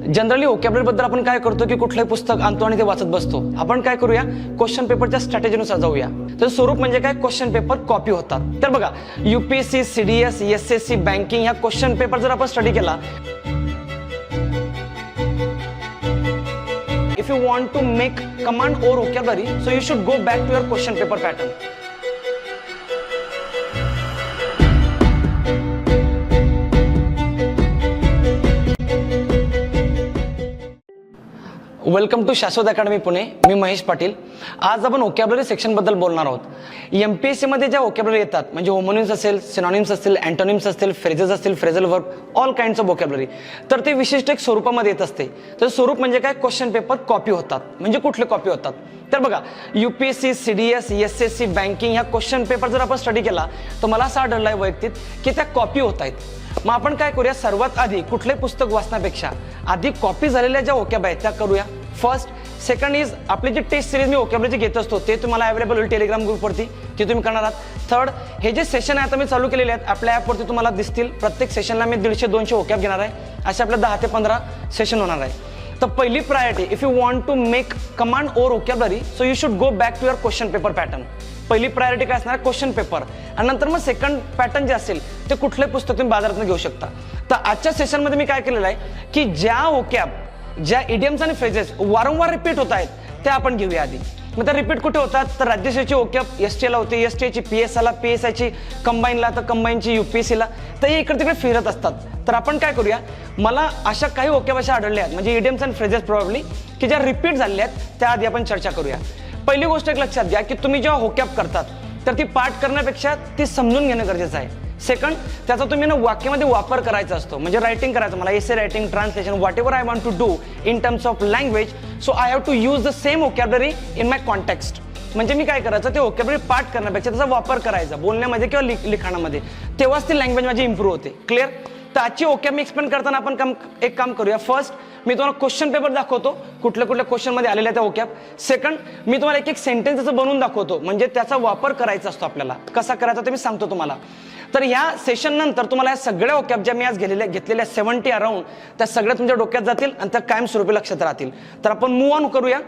Generally vocabulary बद्दल आपण काय करतो की कुठलंही पुस्तक आणतो आणि ते वाचत बसतो. आपण काय करूया, क्वेश्चन पेपरच्या स्ट्रॅटेजीनुसार जाऊया. तर स्वरूप म्हणजे काय, क्वेश्चन पेपर कॉपी होतात. तर बघा, UPSC, CDS, SSC, बँकिंग ह्या क्वेश्चन पेपर जर आपण स्टडी केला, if you want to make command or vocabulary, so you should go back to your question paper pattern. Welcome to Shashwat academy Pune. मी महेश पाटील. आज आपण व्होकॅब्युलरी सेक्शन बद्दल बोलणार आहोत. MPSC मध्ये ज्या व्होकॅब्युलरी येतात, म्हणजे होमोनिम्स असेल, सिनोनिम्स असतील, अँटोनिम्स असतील, फ्रेजेस असतील, phrasal verb, all kinds of vocabulary, तर ते विशिष्ट एक स्वरूपामध्ये येत असते. तर स्वरूप म्हणजे काय, क्वेश्चन पेपर कॉपी होतात. म्हणजे कुठले कॉपी होतात, तर बघा, UPSC, CDS, SSC, बँकिंग ह्या क्वेश्चन पेपर जर आपण स्टडी केला तर मला असं आढळलं आहे वैयक्तिक की त्या कॉपी होत आहेत. मग आपण काय करूया, सर्वात आधी कुठलंही पुस्तक वाचण्यापेक्षा आधी कॉपी झालेल्या ज्या व्होकॅब आहेत त्या करूया. फर्स्ट. सेकंड इज आपली जी टेस्ट सिरीज मी व्होकॅब्युलरीची घेत असतो ते तुम्हाला अवेलेबल होईल टेलिग्राम ग्रुपवरती, ते तुम्ही करणार आहात. थर्ड, हे जे सेशन आहे आता मी चालू केलेले आहेत आपल्या ॲपवरती तुम्हाला दिसतील. प्रत्येक सेशनला मी 150-200 व्होकॅब घेणार आहे. असे आपल्या 10 ते 15 सेशन होणार आहे. तर पहिली priority, if you want to make command or vocabulary, so you should go back to your question paper pattern. पहिली प्रायोरिटी काय असणार, क्वेश्चन पेपर. आणि नंतर मग सेकंड पॅटर्न जे असेल ते कुठलंही पुस्तक तुम्ही बाजारातून घेऊ शकता. तर आजच्या सेशनमध्ये मी काय केलेलं आहे की ज्या व्होकॅब, ज्या इडियम्स आणि फ्रेजेस वारंवार रिपीट होत आहेत त्या आपण घेऊया आधी. मग त्या रिपीट कुठे होतात, तर राज्यसेवेची व्होकॅब STला होते, STची PSIला, PSIची कंबाईनला, तर कंबाईनची UPSCला, तर हे इकडे तिकडे फिरत असतात. तर आपण काय करूया, मला अशा काही व्होकॅब अशा आढळल्या आहेत, म्हणजे इडियम्स आणि फ्रेजेस प्रॉब्ली की ज्या रिपीट झालेल्या आहेत त्या आधी आपण चर्चा करूया. पहिली गोष्ट एक लक्षात घ्या की तुम्ही जेव्हा व्होकॅब करतात तर ती पाठ करण्यापेक्षा ती समजून घेणं गरजेचं आहे. सेकंड, त्याचा तुम्ही ना वाक्यामध्ये वापर करायचा असतो, म्हणजे रायटिंग करायचं. मला essay writing, translation, whatever I want to do in terms of language, so I have to use the same vocabulary in my context. म्हणजे मी काय करायचं, ते व्होकॅब्युलरी पाठ करण्यापेक्षा त्याचा वापर करायचा बोलण्यामध्ये किंवा लिखाणामध्ये, तेव्हाच ती लँग्वेज माझी इम्प्रूव्ह होते. क्लिअर. तर आजची व्होकॅब मी एक्सप्लेन करताना आपण एक काम करूया. फर्स्ट, मी तुम्हाला क्वेश्चन पेपर दाखवतो, कुठल्या कुठल्या क्वेश्चनमध्ये आलेल्या त्या व्होकॅब. सेकंड, मी तुम्हाला एक सेंटेन्स त्याचं बनवून दाखवतो, म्हणजे त्याचा वापर करायचा असतो आपल्याला. कसा करायचा ते मी सांगतो तुम्हाला. तर या सेशन नंतर तुम्हाला या सगळ्या व्होकॅब ज्या मी आज घेतलेल्या 70 अराउंड, त्या सगळ्या तुमच्या डोक्यात जातील आणि त्या कायमस्वरूपी लक्षात राहतील. तर आपण मूव्ह ऑन करूया.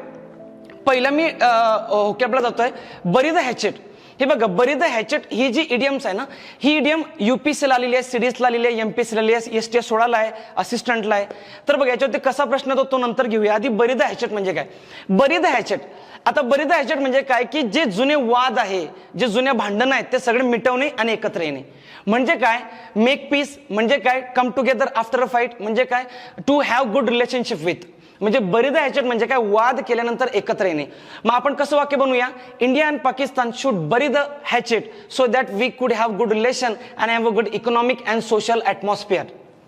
पहिला मी व्होकॅबला जातोय, बरी द हॅचेट. हे बघा, बरी द हॅचेट ही जी इडियम्स आहे ना, ही इडियम UPSCला आलेली आहे, CDSला आलेली आहे, MPSCला आलेली आहे, ST 16ला आहे, असिस्टंटला आहे. तर बघा, याच्यावरती कसा प्रश्न येतो तो नंतर घेऊया. आधी बरी द हॅचेट म्हणजे काय, बरी द हॅचेट. आता बरी द हॅचेट म्हणजे काय की जे जुने वाद आहे, जे जुने भांडणं आहेत ते सगळे मिटवणे आणि एकत्र येणे. म्हणजे काय, मेक पीस म्हणजे काय, come together after a fight म्हणजे काय, to have good relationship with. म्हणजे बरी द हॅचेट म्हणजे काय, वाद केल्यानंतर एकत्र येणे. मग आपण कसं वाक्य बनवूया, India and Pakistan should bury the hatchet so that we could have good relation and have a good economic and social atmosphere.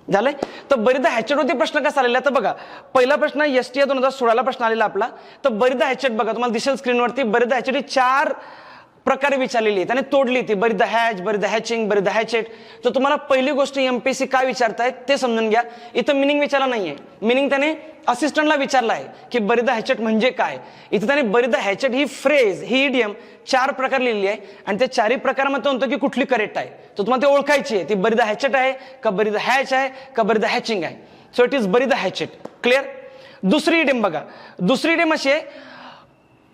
झालंय. तर बरी द हॅचेट होती प्रश्न कसा आलेला, तर बघा, पहिला प्रश्न ST 2016ला प्रश्न आलेला आपला. तर बरी द हॅचेट बघा, तुम्हाला दिसेल स्क्रीनवरती, बरी द हॅचेट ही 4 प्रकारे विचारलेली आहे, त्याने तोडली ती. Bury the hatch, bury the hatching, bury the hatchet. तर तुम्हाला पहिली गोष्ट MPSC काय विचारतायत ते समजून घ्या. इथं मिनिंग विचारला नाहीये, मिनिंग त्याने असिस्टंटला विचारला आहे की बरी द हॅचेट म्हणजे काय. इथं त्याने बरी द हॅचेट ही फ्रेज, ही इडियम 4 प्रकार लिहिली आहे आणि त्या 4ही प्रकारामध्ये म्हणतो की कुठली करेक्ट आहे. तर तुम्हाला ते ओळखायची आहे, ती बरी द हॅचेट आहे का बरी द हॅच आहे का बरी द हॅचिंग आहे. So it is bury the hatchet. Clear. दुसरी इडियम बघा, दुसरी इडियम अशी आहे,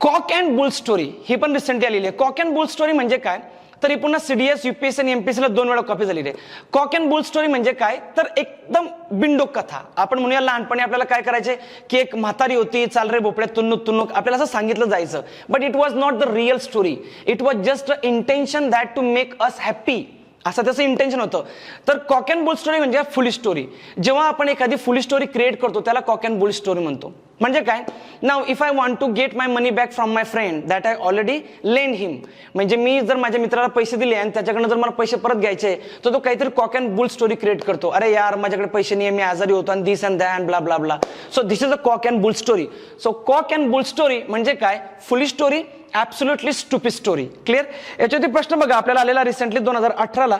कॉक अँड बुल स्टोरी. ही पण रिसेंटली आलेली आहे. कॉक अँड बुल स्टोरी म्हणजे काय, तर ही पुन्हा CDS, UPSC आणि MPSCला 2 वेळा कॉपी झालेली आहे. कॉक अँड बुल स्टोरी म्हणजे काय, तर एकदम बिंडोक कथा. आपण म्हणूया लहानपणी आपल्याला काय करायचे की एक म्हातारी होती, चाल रे भोपळ्यात तुन्नुक तुन्नुक, आपल्याला असं सांगितलं जायचं. But it was not the real story, it was just a intention that to make us happy, असं त्याचं इंटेन्शन होतं. तर कॉक अँड बुल स्टोरी म्हणजे फुली स्टोरी. जेव्हा आपण एखादी फुली स्टोरी क्रिएट करतो त्याला कॉक अँड बुल स्टोरी म्हणतो. म्हणजे काय, now if I want to get my money back from my friend that I already lend him. म्हणजे मी जर माझ्या मित्राला पैसे दिले आणि त्याच्याकडनं जर मला पैसे परत घ्यायचे तर तो काहीतरी cock and bull story create करतो. अरे यार, माझ्याकडे पैसे नाही, मी आजारी होतो आणि this and that bla bla bla. So this is a cock and bull story. So cock and bull story म्हणजे काय, fully story, absolutely stupid story. Clear. याच्यावरती प्रश्न बघा आपल्याला आलेला रिसेंटली 2018ला.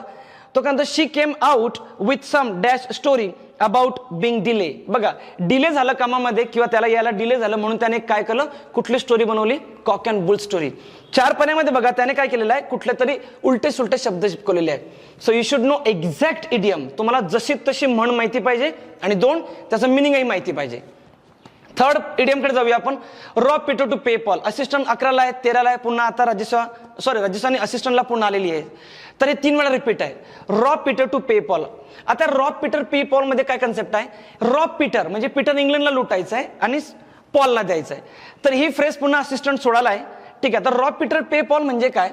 तो काय, she came out with some dash story about being delay. बघा डिले झालं कामामध्ये किंवा त्याला यायला डिले झालं म्हणून त्याने काय केलं, कुठली स्टोरी बनवली, कॉक अँड बुल स्टोरी. 4 पाण्यामध्ये बघा त्याने काय केलेलं आहे, कुठले तरी उलटे सुलटे शब्द चिपकवलेले आहेत. So you should know exact idiom. तुम्हाला जशी तशी म्हण माहिती पाहिजे आणि 2 त्याचं मिनिंगही माहिती पाहिजे. थर्ड इडियम कडे जाऊया आपण. Rob Peter to pay Paul. Assistant 11ला आहे, 13ला आहे, पुन्हा आता राजस्थानी असिस्टंटला पुन्हा आलेली आहे. तर हे 3 वेळा रिपीट आहे. Rob Peter to pay Paul. आता रॉब पीटर पे पॉल मध्ये काय कन्सेप्ट आहे, रॉब पीटर म्हणजे पीटर इंग्लंडला लुटायचं आहे आणि पॉलला द्यायचं आहे. तर ही फ्रेज पुन्हा असिस्टंट सोडायला आहे. ठीक आहे. तर रॉब पीटर पे पॉल म्हणजे काय,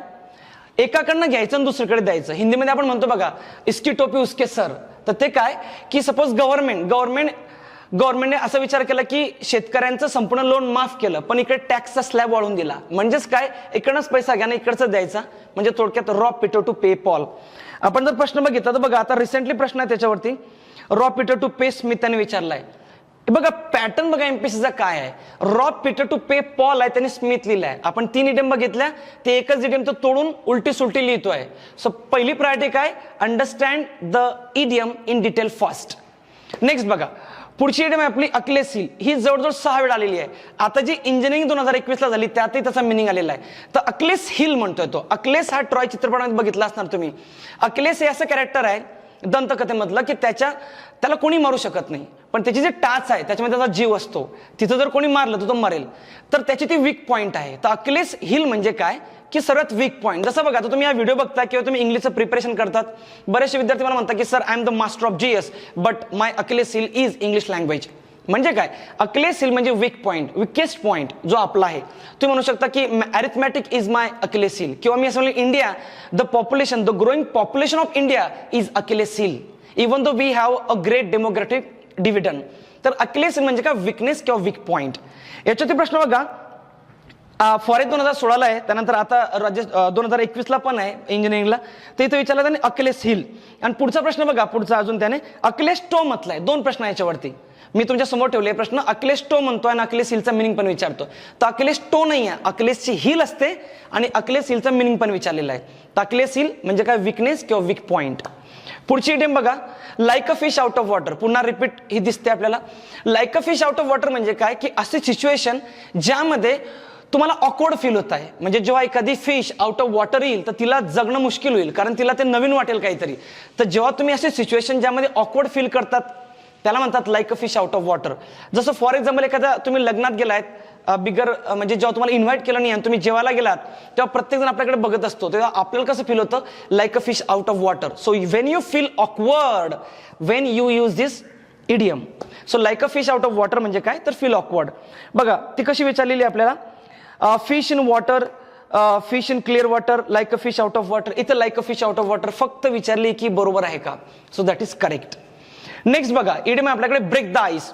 एकाकडनं घ्यायचं आणि दुसरीकडे द्यायचं. हिंदीमध्ये आपण म्हणतो बघा इसकी टोपी उसके सर. तर ते काय की सपोज गव्हर्नमेंटने असा विचार केला की शेतकऱ्यांचं संपूर्ण लोन माफ केलं पण इकडे टॅक्सचा स्लॅब वाढवून दिला. म्हणजेच काय, इकडनंच पैसा घ्या ना इकडचं द्यायचा. म्हणजे थोडक्यात rob Peter to pay Paul. आपण जर प्रश्न बघितला तर बघा आता रिसेंटली प्रश्न आहे त्याच्यावरती, rob Peter to pay Smith त्यांनी विचारलाय. बघा पॅटर्न बघा एमपीसीचा काय आहे. Rob Peter to pay Paul आहे, त्यांनी स्मिथ लिहिलाय. आपण 3 इडियम बघितल्या, ते एकच इडियम तो तोडून उलटी सुलटी लिहितोय. सो पहिली प्रायोरिटी काय, understand the idiom in detail fast. Next बघा पुढची इडियम आहे आपली अकिलेस हिल. ही जवळजवळ 6 वेळा आलेली आहे. आता जी इंजिनिअरिंग 2021 ला झाली त्यातही त्याचा मिनिंग आलेला आहे. तर अकिलेस हिल म्हणतोय तो. अकिलेस हा ट्रॉय चित्रपटामध्ये बघितला असणार तुम्ही. अकिलेस हे असं कॅरेक्टर आहे दंतकथेमधलं की त्याला कोणी मारू शकत नाही, पण त्याची जी टाच आहे त्याच्यामध्ये त्याचा जीव असतो. तिथं जर कोणी मारलं तर तो मरेल. तर त्याची ती वीक पॉइंट आहे. तर अकिलेस हिल म्हणजे काय की सर्वात वीक पॉइंट. जसं बघा तुम्ही हा व्हिडिओ बघता किंवा तुम्ही इंग्लिशचं प्रिपरेशन करतात, बरेचसे विद्यार्थी मला म्हणतात की sir I am the master of GS but my Achilles heel is English language. म्हणजे काय, अकिलेस हिल म्हणजे वीक पॉइंट, विकेस्ट पॉइंट जो आपला आहे. तुम्ही म्हणू शकता की arithmetic is my Achilles heel, किंवा मी असं म्हणेल India the growing population of India is Achilles heel even though we have a great demographic dividend. तर अकिलेस हिल म्हणजे काय, विकनेस किंवा वीक पॉइंट. याच्यावरती प्रश्न बघा फॉरेस्ट 2016ला आहे, त्यानंतर आता 2021ला पण आहे इंजिनिअरिंगला. तर इथे विचारलं त्याने अकिलेस हिल. आणि पुढचा प्रश्न बघा, पुढचा अजून त्याने अकिलेस टो म्हटलाय. 2 प्रश्न याच्यावरती मी तुमच्या समोर ठेवले प्रश्न. अकिलेस टो म्हणतोय आणि अकिलेस हिलचा मिनिंग पण विचारतो. तर अकिलेस टो नाही आहे, अकिलेसची हिल असते आणि अकिलेस हिलचा मिनिंग पण विचारलेला आहे. तर अकिलेस हिल म्हणजे काय, विकनेस किंवा वीक पॉइंट. पुढची इडियम बघा, like a fish out of water. पुन्हा रिपीट ही दिसते आपल्याला. Like a fish out of water म्हणजे काय की अशी सिच्युएशन ज्यामध्ये तुम्हाला ऑकवर्ड फील होत आहे. म्हणजे जेव्हा एखादी फिश आउट ऑफ वॉटर येईल तर तिला जगणं मुश्किल होईल, कारण तिला ते नवीन वाटेल काहीतरी. तर जेव्हा तुम्ही असे सिच्युएशन ज्यामध्ये ऑकवर्ड फील करतात त्याला म्हणतात like a fish out of water. जसं फॉर एक्झाम्पल एखादा तुम्ही लग्नात गेलात बिगर म्हणजे जेव्हा तुम्हाला इन्व्हाइट केलं नाही आणि तुम्ही जेवायला गेलात तेव्हा प्रत्येक जण आपल्याकडे बघत असतो, तेव्हा आपल्याला कसं फील होतं, like a fish out of water. So when you feel awkward when you use this idiom. So like a fish out of water म्हणजे काय, तर फील ऑकवर्ड. बघा ती कशी विचारलेली आपल्याला, fish in water, fish in clear water, like a fish out of water. इथं like a fish out of water फक्त विचारली की बरोबर आहे का. So that is correct. Next बघा इडियम आपल्याकडे break the ice.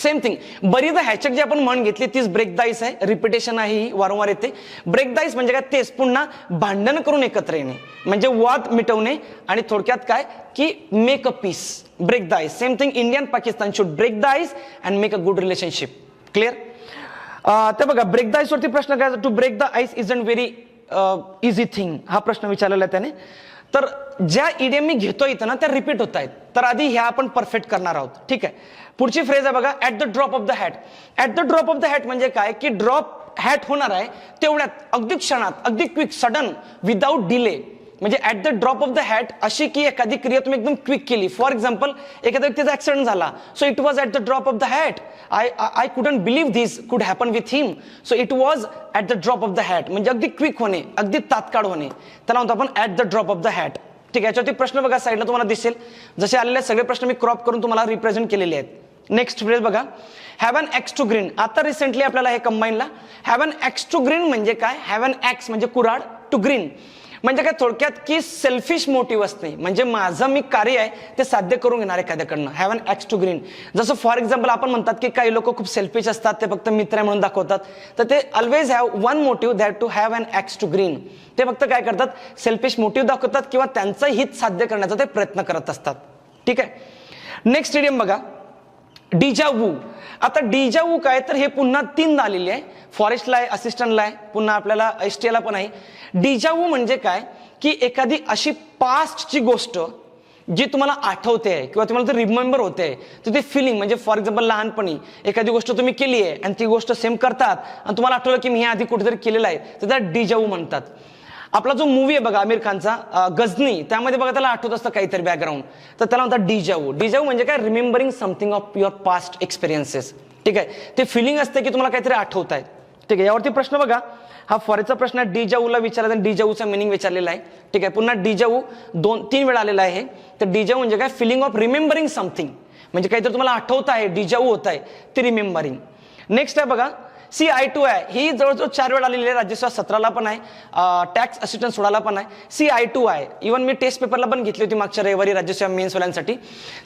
Same thing. बरीचदा हॅचक जी आपण म्हण घेतली तीच ब्रेक द आईस आहे. रिपिटेशन आहे ही, वारंवार येते. ब्रेक द आईस म्हणजे काय, तेच पुन्हा भांडण करून एकत्र येणे, म्हणजे वाद मिटवणे. आणि थोडक्यात काय की make a peace. Break the ice. Same thing, India and Pakistan should break the ice and make a good relationship. Clear. तर बघा ब्रेक द आईस वरती प्रश्न काय, to break the ice isn't very easy thing. हा प्रश्न विचारलेला आहे त्याने. तर ज्या इडियम मी घेतोय इथं ना त्या रिपीट होत आहेत. तर आधी ह्या आपण परफेक्ट करणार आहोत. ठीक आहे. पुढची फ्रेज आहे बघा, at the drop of the hat. At the drop of the hat म्हणजे काय की ड्रॉप हॅट होणार आहे तेवढ्यात, अगदी क्षणात, अगदी क्विक, सडन, विदाउट डिले. म्हणजे at the drop of the hat अशी की एखादी क्रिया तुम्ही एकदम क्विक केली. फॉर एक्झाम्पल एखाद्या व्यक्तीचा ऍक्सिडेंट झाला, so it was at the drop of the hat. I couldn't believe this could happen with him. So it was at the drop of the hat. म्हणजे अगदी क्विक होणे, अगदी तात्काळ होणे, त्याला म्हणतो आपण at the drop of the hat. ठीक आहे. याच्यावरती प्रश्न बघा साईडला तुम्हाला दिसेल, जसे आलेले सगळे प्रश्न मी क्रॉप करून तुम्हाला रिप्रेझेंट केलेले आहेत. नेक्स्ट फ्रेज बघा, have an axe to green. आता रिसेंटली आपल्याला हे कंबाईनला have an axe to green म्हणजे काय, हॅव अन ॲक्स म्हणजे कुऱ्हाड, टू ग्रीन म्हणजे काय, थोडक्यात की सेल्फिश मोटिव्ह असते. म्हणजे माझं मी कार्य आहे ते साध्य करून घेणार एखाद्याकडनं. Have an axe to grind. जसं फॉर एक्झाम्पल आपण म्हणतात की काही लोक खूप सेल्फिश असतात, ते फक्त मित्र आहे म्हणून दाखवतात. तर ते always have one motive, that to have an axe to grind. ते फक्त काय करतात, सेल्फिश मोटिव्ह दाखवतात किंवा त्यांचं हित साध्य करण्याचा ते प्रयत्न करत असतात. ठीक आहे. नेक्स्ट इडियम बघा, डिजावू. आता डिजावू काय, तर हे पुन्हा 3दा आलेली आहे. फॉरेस्टला आहे, असिस्टंटला आहे, पुन्हा आपल्याला एसटीला पण आहे. डिजावू म्हणजे काय की एखादी अशी पास्टची गोष्ट जी तुम्हाला आठवते आहे किंवा तुम्हाला ते रिमेंबर होते, तर ती फिलिंग म्हणजे फॉर एक्झाम्पल लहानपणी एखादी गोष्ट तुम्ही केली आहे आणि ती गोष्ट सेम करतात आणि तुम्हाला आठवलं की मी हे आधी कुठेतरी केलेलं आहे, तर त्याला डिजाऊ म्हणतात. आपला जो मूवी आहे बघा आमिर खानचा गजनी, त्यामध्ये बघा त्याला आठवत असतं काहीतरी बॅकग्राऊंड, तर त्याला म्हणतात डिजाऊ. डिजाऊ म्हणजे काय, remembering something of your past experiences. ठीक आहे, ते फिलिंग असते की तुम्हाला काहीतरी आठवत आहे. ठीक आहे, यावरती प्रश्न बघा, हा फॉरेचा प्रश्न आहे. डिजाऊला विचारला तर डिजाऊचा मिनिंग विचारलेला आहे. ठीक आहे, पुन्हा डिजाऊ 2-3 वेळा आलेला आहे. तर डिजाऊ म्हणजे काय, फिलिंग ऑफ रिमेंबरिंग समथिंग, म्हणजे काहीतरी तुम्हाला आठवत आहे, डिजाऊ होत आहे, ते रिमेंबरिंग. नेक्स्ट आहे बघा CI2I, ही जवळजवळ 4 वेळा आलेली आहे. राज्यसेवा 17ला पण आहे, टॅक्स असिस्टंट 16ला पण आहे. CI2I इव्हन मी टेस्ट पेपरला पण घेतली होती मागच्या रविवारी राज्यसेवा मेन्सवाल्यांसाठी.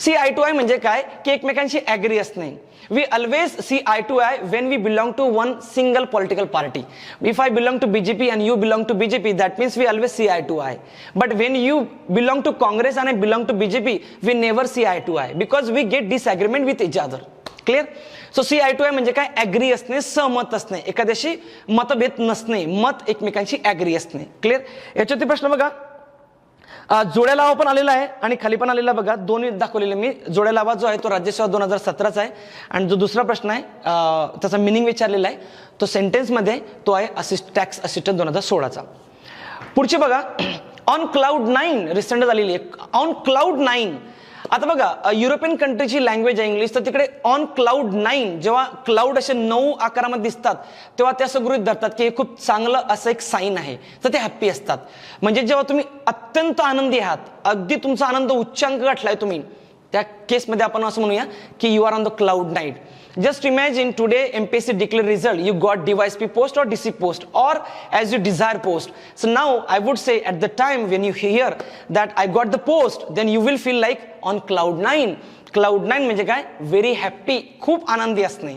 CI2I म्हणजे काय की एकमेकांशी ॲग्री असणे. We always CI2I when we belong to one single political party. If I belong to BJP and you belong to BJP, that means we always CI2I. But when you belong to Congress and I belong to BJP, we never CI2I because we get disagreement with each other. Clear. So CI2I म्हणजे काय, agree असणे, सहमत असणे, एखाद्याशी मतभेद नसणे, मत एकमेकांशी ॲग्री असणे. क्लिअर. याच्यावरती प्रश्न बघा, जोड्या लावा पण आलेला आहे आणि खाली पण आलेला बघा, दोन्ही दाखवलेले मी. जोड्या लावा जो आहे तो राज्यसेवा 2017चा आहे आणि जो दुसरा प्रश्न आहे त्याचा मिनिंग विचारलेला आहे, तो सेंटेन्समध्ये तो आहे टॅक्स असिस्टंट 2016चा. पुढची बघा, ऑन क्लाउड 9 रिसेंट झालेली आहे. ऑन क्लाउड 9, आता बघा युरोपियन कंट्रीची लँग्वेज आहे इंग्लिश, तर तिकडे ऑन क्लाउड 9 जेव्हा क्लाउड असे 9 आकारामध्ये दिसतात तेव्हा ते असं गृहीत धरतात की हे खूप चांगलं असं एक साईन आहे, तर ते हॅप्पी असतात. म्हणजे जेव्हा तुम्ही अत्यंत आनंदी आहात, अगदी तुमचा आनंद उच्चांक गाठलाय तुम्ही, त्या केसमध्ये आपण असं म्हणूया की you are on the cloud 9. Just imagine today MPSC declare result, you got DYSP post or DC post or as you desire post. So now I would say at the time when you hear that I got the post, then you will feel like on cloud 9. Cloud 9 म्हणजे काय, very happy, खूप आनंदी असणे.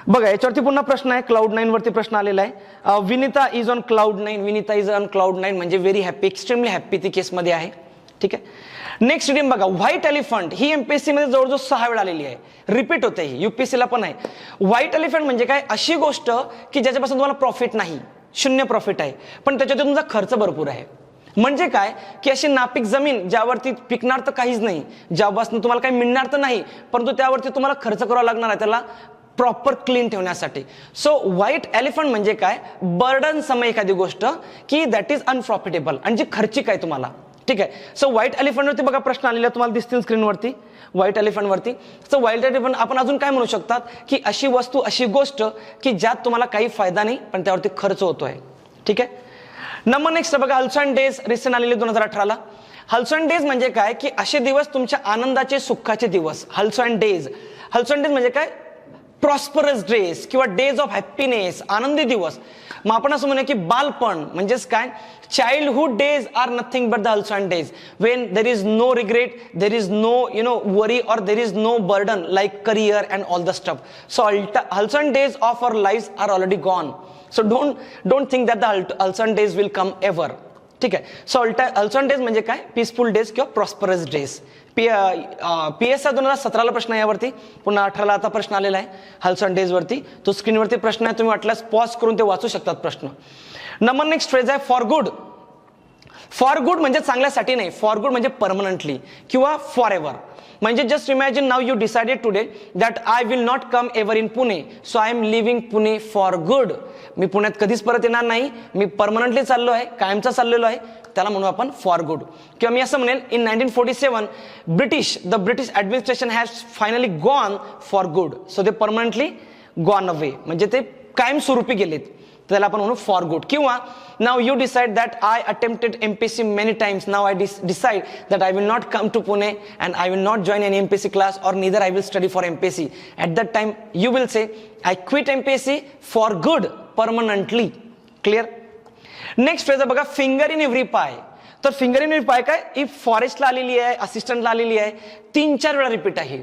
बघा याच्यावरती पुन्हा प्रश्न आहे, क्लाउड 9 वरती प्रश्न आलेला आहे. Vinita is on cloud 9. Vinita is on cloud 9 म्हणजे व्हेरी हॅप्पी, एक्स्ट्रीमली हॅप्पी ती केसमध्ये आहे. ठीक आहे. नेक्स्ट इडियम बघा, व्हाईट एलिफंट. ही एमपीएससी मध्ये जवळजवळ 6 वेळा आलेली आहे, रिपीट होते ही, युपीएससी ला पण आहे. व्हाईट एलिफंट म्हणजे काय, अशी गोष्ट की ज्याच्यापासून तुम्हाला प्रॉफिट नाही, 0 प्रॉफिट आहे, पण त्याच्यातून तुमचा खर्च भरपूर आहे. म्हणजे काय की अशी नापीक जमीन ज्यावरती पिकणार तर काहीच नाही, ज्यापासून तुम्हाला काही मिळणार तर नाही, परंतु त्यावरती तुम्हाला खर्च करावा लागणार आहे त्याला प्रॉपर क्लीन ठेवण्यासाठी. सो व्हाईट एलिफंट म्हणजे काय, बर्डन समय एखादी गोष्ट की दॅट इज अनप्रॉफिटेबल आणि जी खर्चिक आहे तुम्हाला. ठीक आहे. सो व्हाईट एलिफंटवरती बघा प्रश्न आलेला तुम्हाला दिसतील स्क्रीनवरती, व्हाईट एलिफंटवरती. सो व्हाईट एलिफंट आपण अजून काय म्हणू शकतात की अशी वस्तू, अशी गोष्ट की ज्यात तुम्हाला काही फायदा नाही पण त्यावरती खर्च होतोय. ठीक आहे. नंबर नेक्स्ट बघा, हल्सन डेज रिसेंट आलेले 2018ला. हल्सन डेज म्हणजे काय की असे दिवस तुमच्या आनंदाचे, सुखाचे दिवस. हल्सन डेज, हल्सन डेज म्हणजे काय, प्रॉस्परस डेज किंवा डेज ऑफ हॅपीनेस, आनंदी दिवस. मग आपण असं म्हणूया की बालपण म्हणजेच काय, childhood days are nothing but the halcyon days when there is no regret, there is no worry और there is no burden like career and all the stuff. So halcyon days of our life are already gone. So don't think that the halcyon days will come ever. ठीक आहे. So halcyon days म्हणजे काय, peaceful days किंवा prosperous days. PSI 2017ला प्रश्न आहे यावरती, पुन्हा 18ला आता प्रश्न आलेला आहे हल्सन डेज वरती. तो स्क्रीनवरती प्रश्न आहे, तुम्ही वाटल्यास पॉज करून ते वाचू शकतात प्रश्न. नंबर नेक्स्ट फ्रेज आहे फॉर गुड. फॉर गुड म्हणजे चांगल्यासाठी नाही, फॉर गुड म्हणजे परमनंटली किंवा फॉर एव्हर. म्हणजे just imagine now you decided today that I will not come ever in Pune, so I am living Pune for good. मी पुण्यात कधीच परत येणार नाही, मी परमनंटली चाललो आहे, कायमचा चाललेलो आहे, त्याला म्हणू आपण फॉर गुड. किंवा मी असं म्हणेल, in 1947 the British administration has finally gone for good, so they permanently gone away, म्हणजे ते कायमस्वरूपी गेलेत, त्याला आपण म्हणू फॉर गुड. किंवा now you decide that I attempted MPSC many times, now I decide that I will not come to Pune and I will not join an MPSC class और neither I will study for MPSC. At that time you will say I quit MPSC for good, permanently. Clear. Next phrase बघा, finger in every pie. तर finger in every पाय काय, ही फॉरेस्टला आलेली आहे, असिस्टंटला आलेली आहे, 3-4 वेळा रिपीट आहे.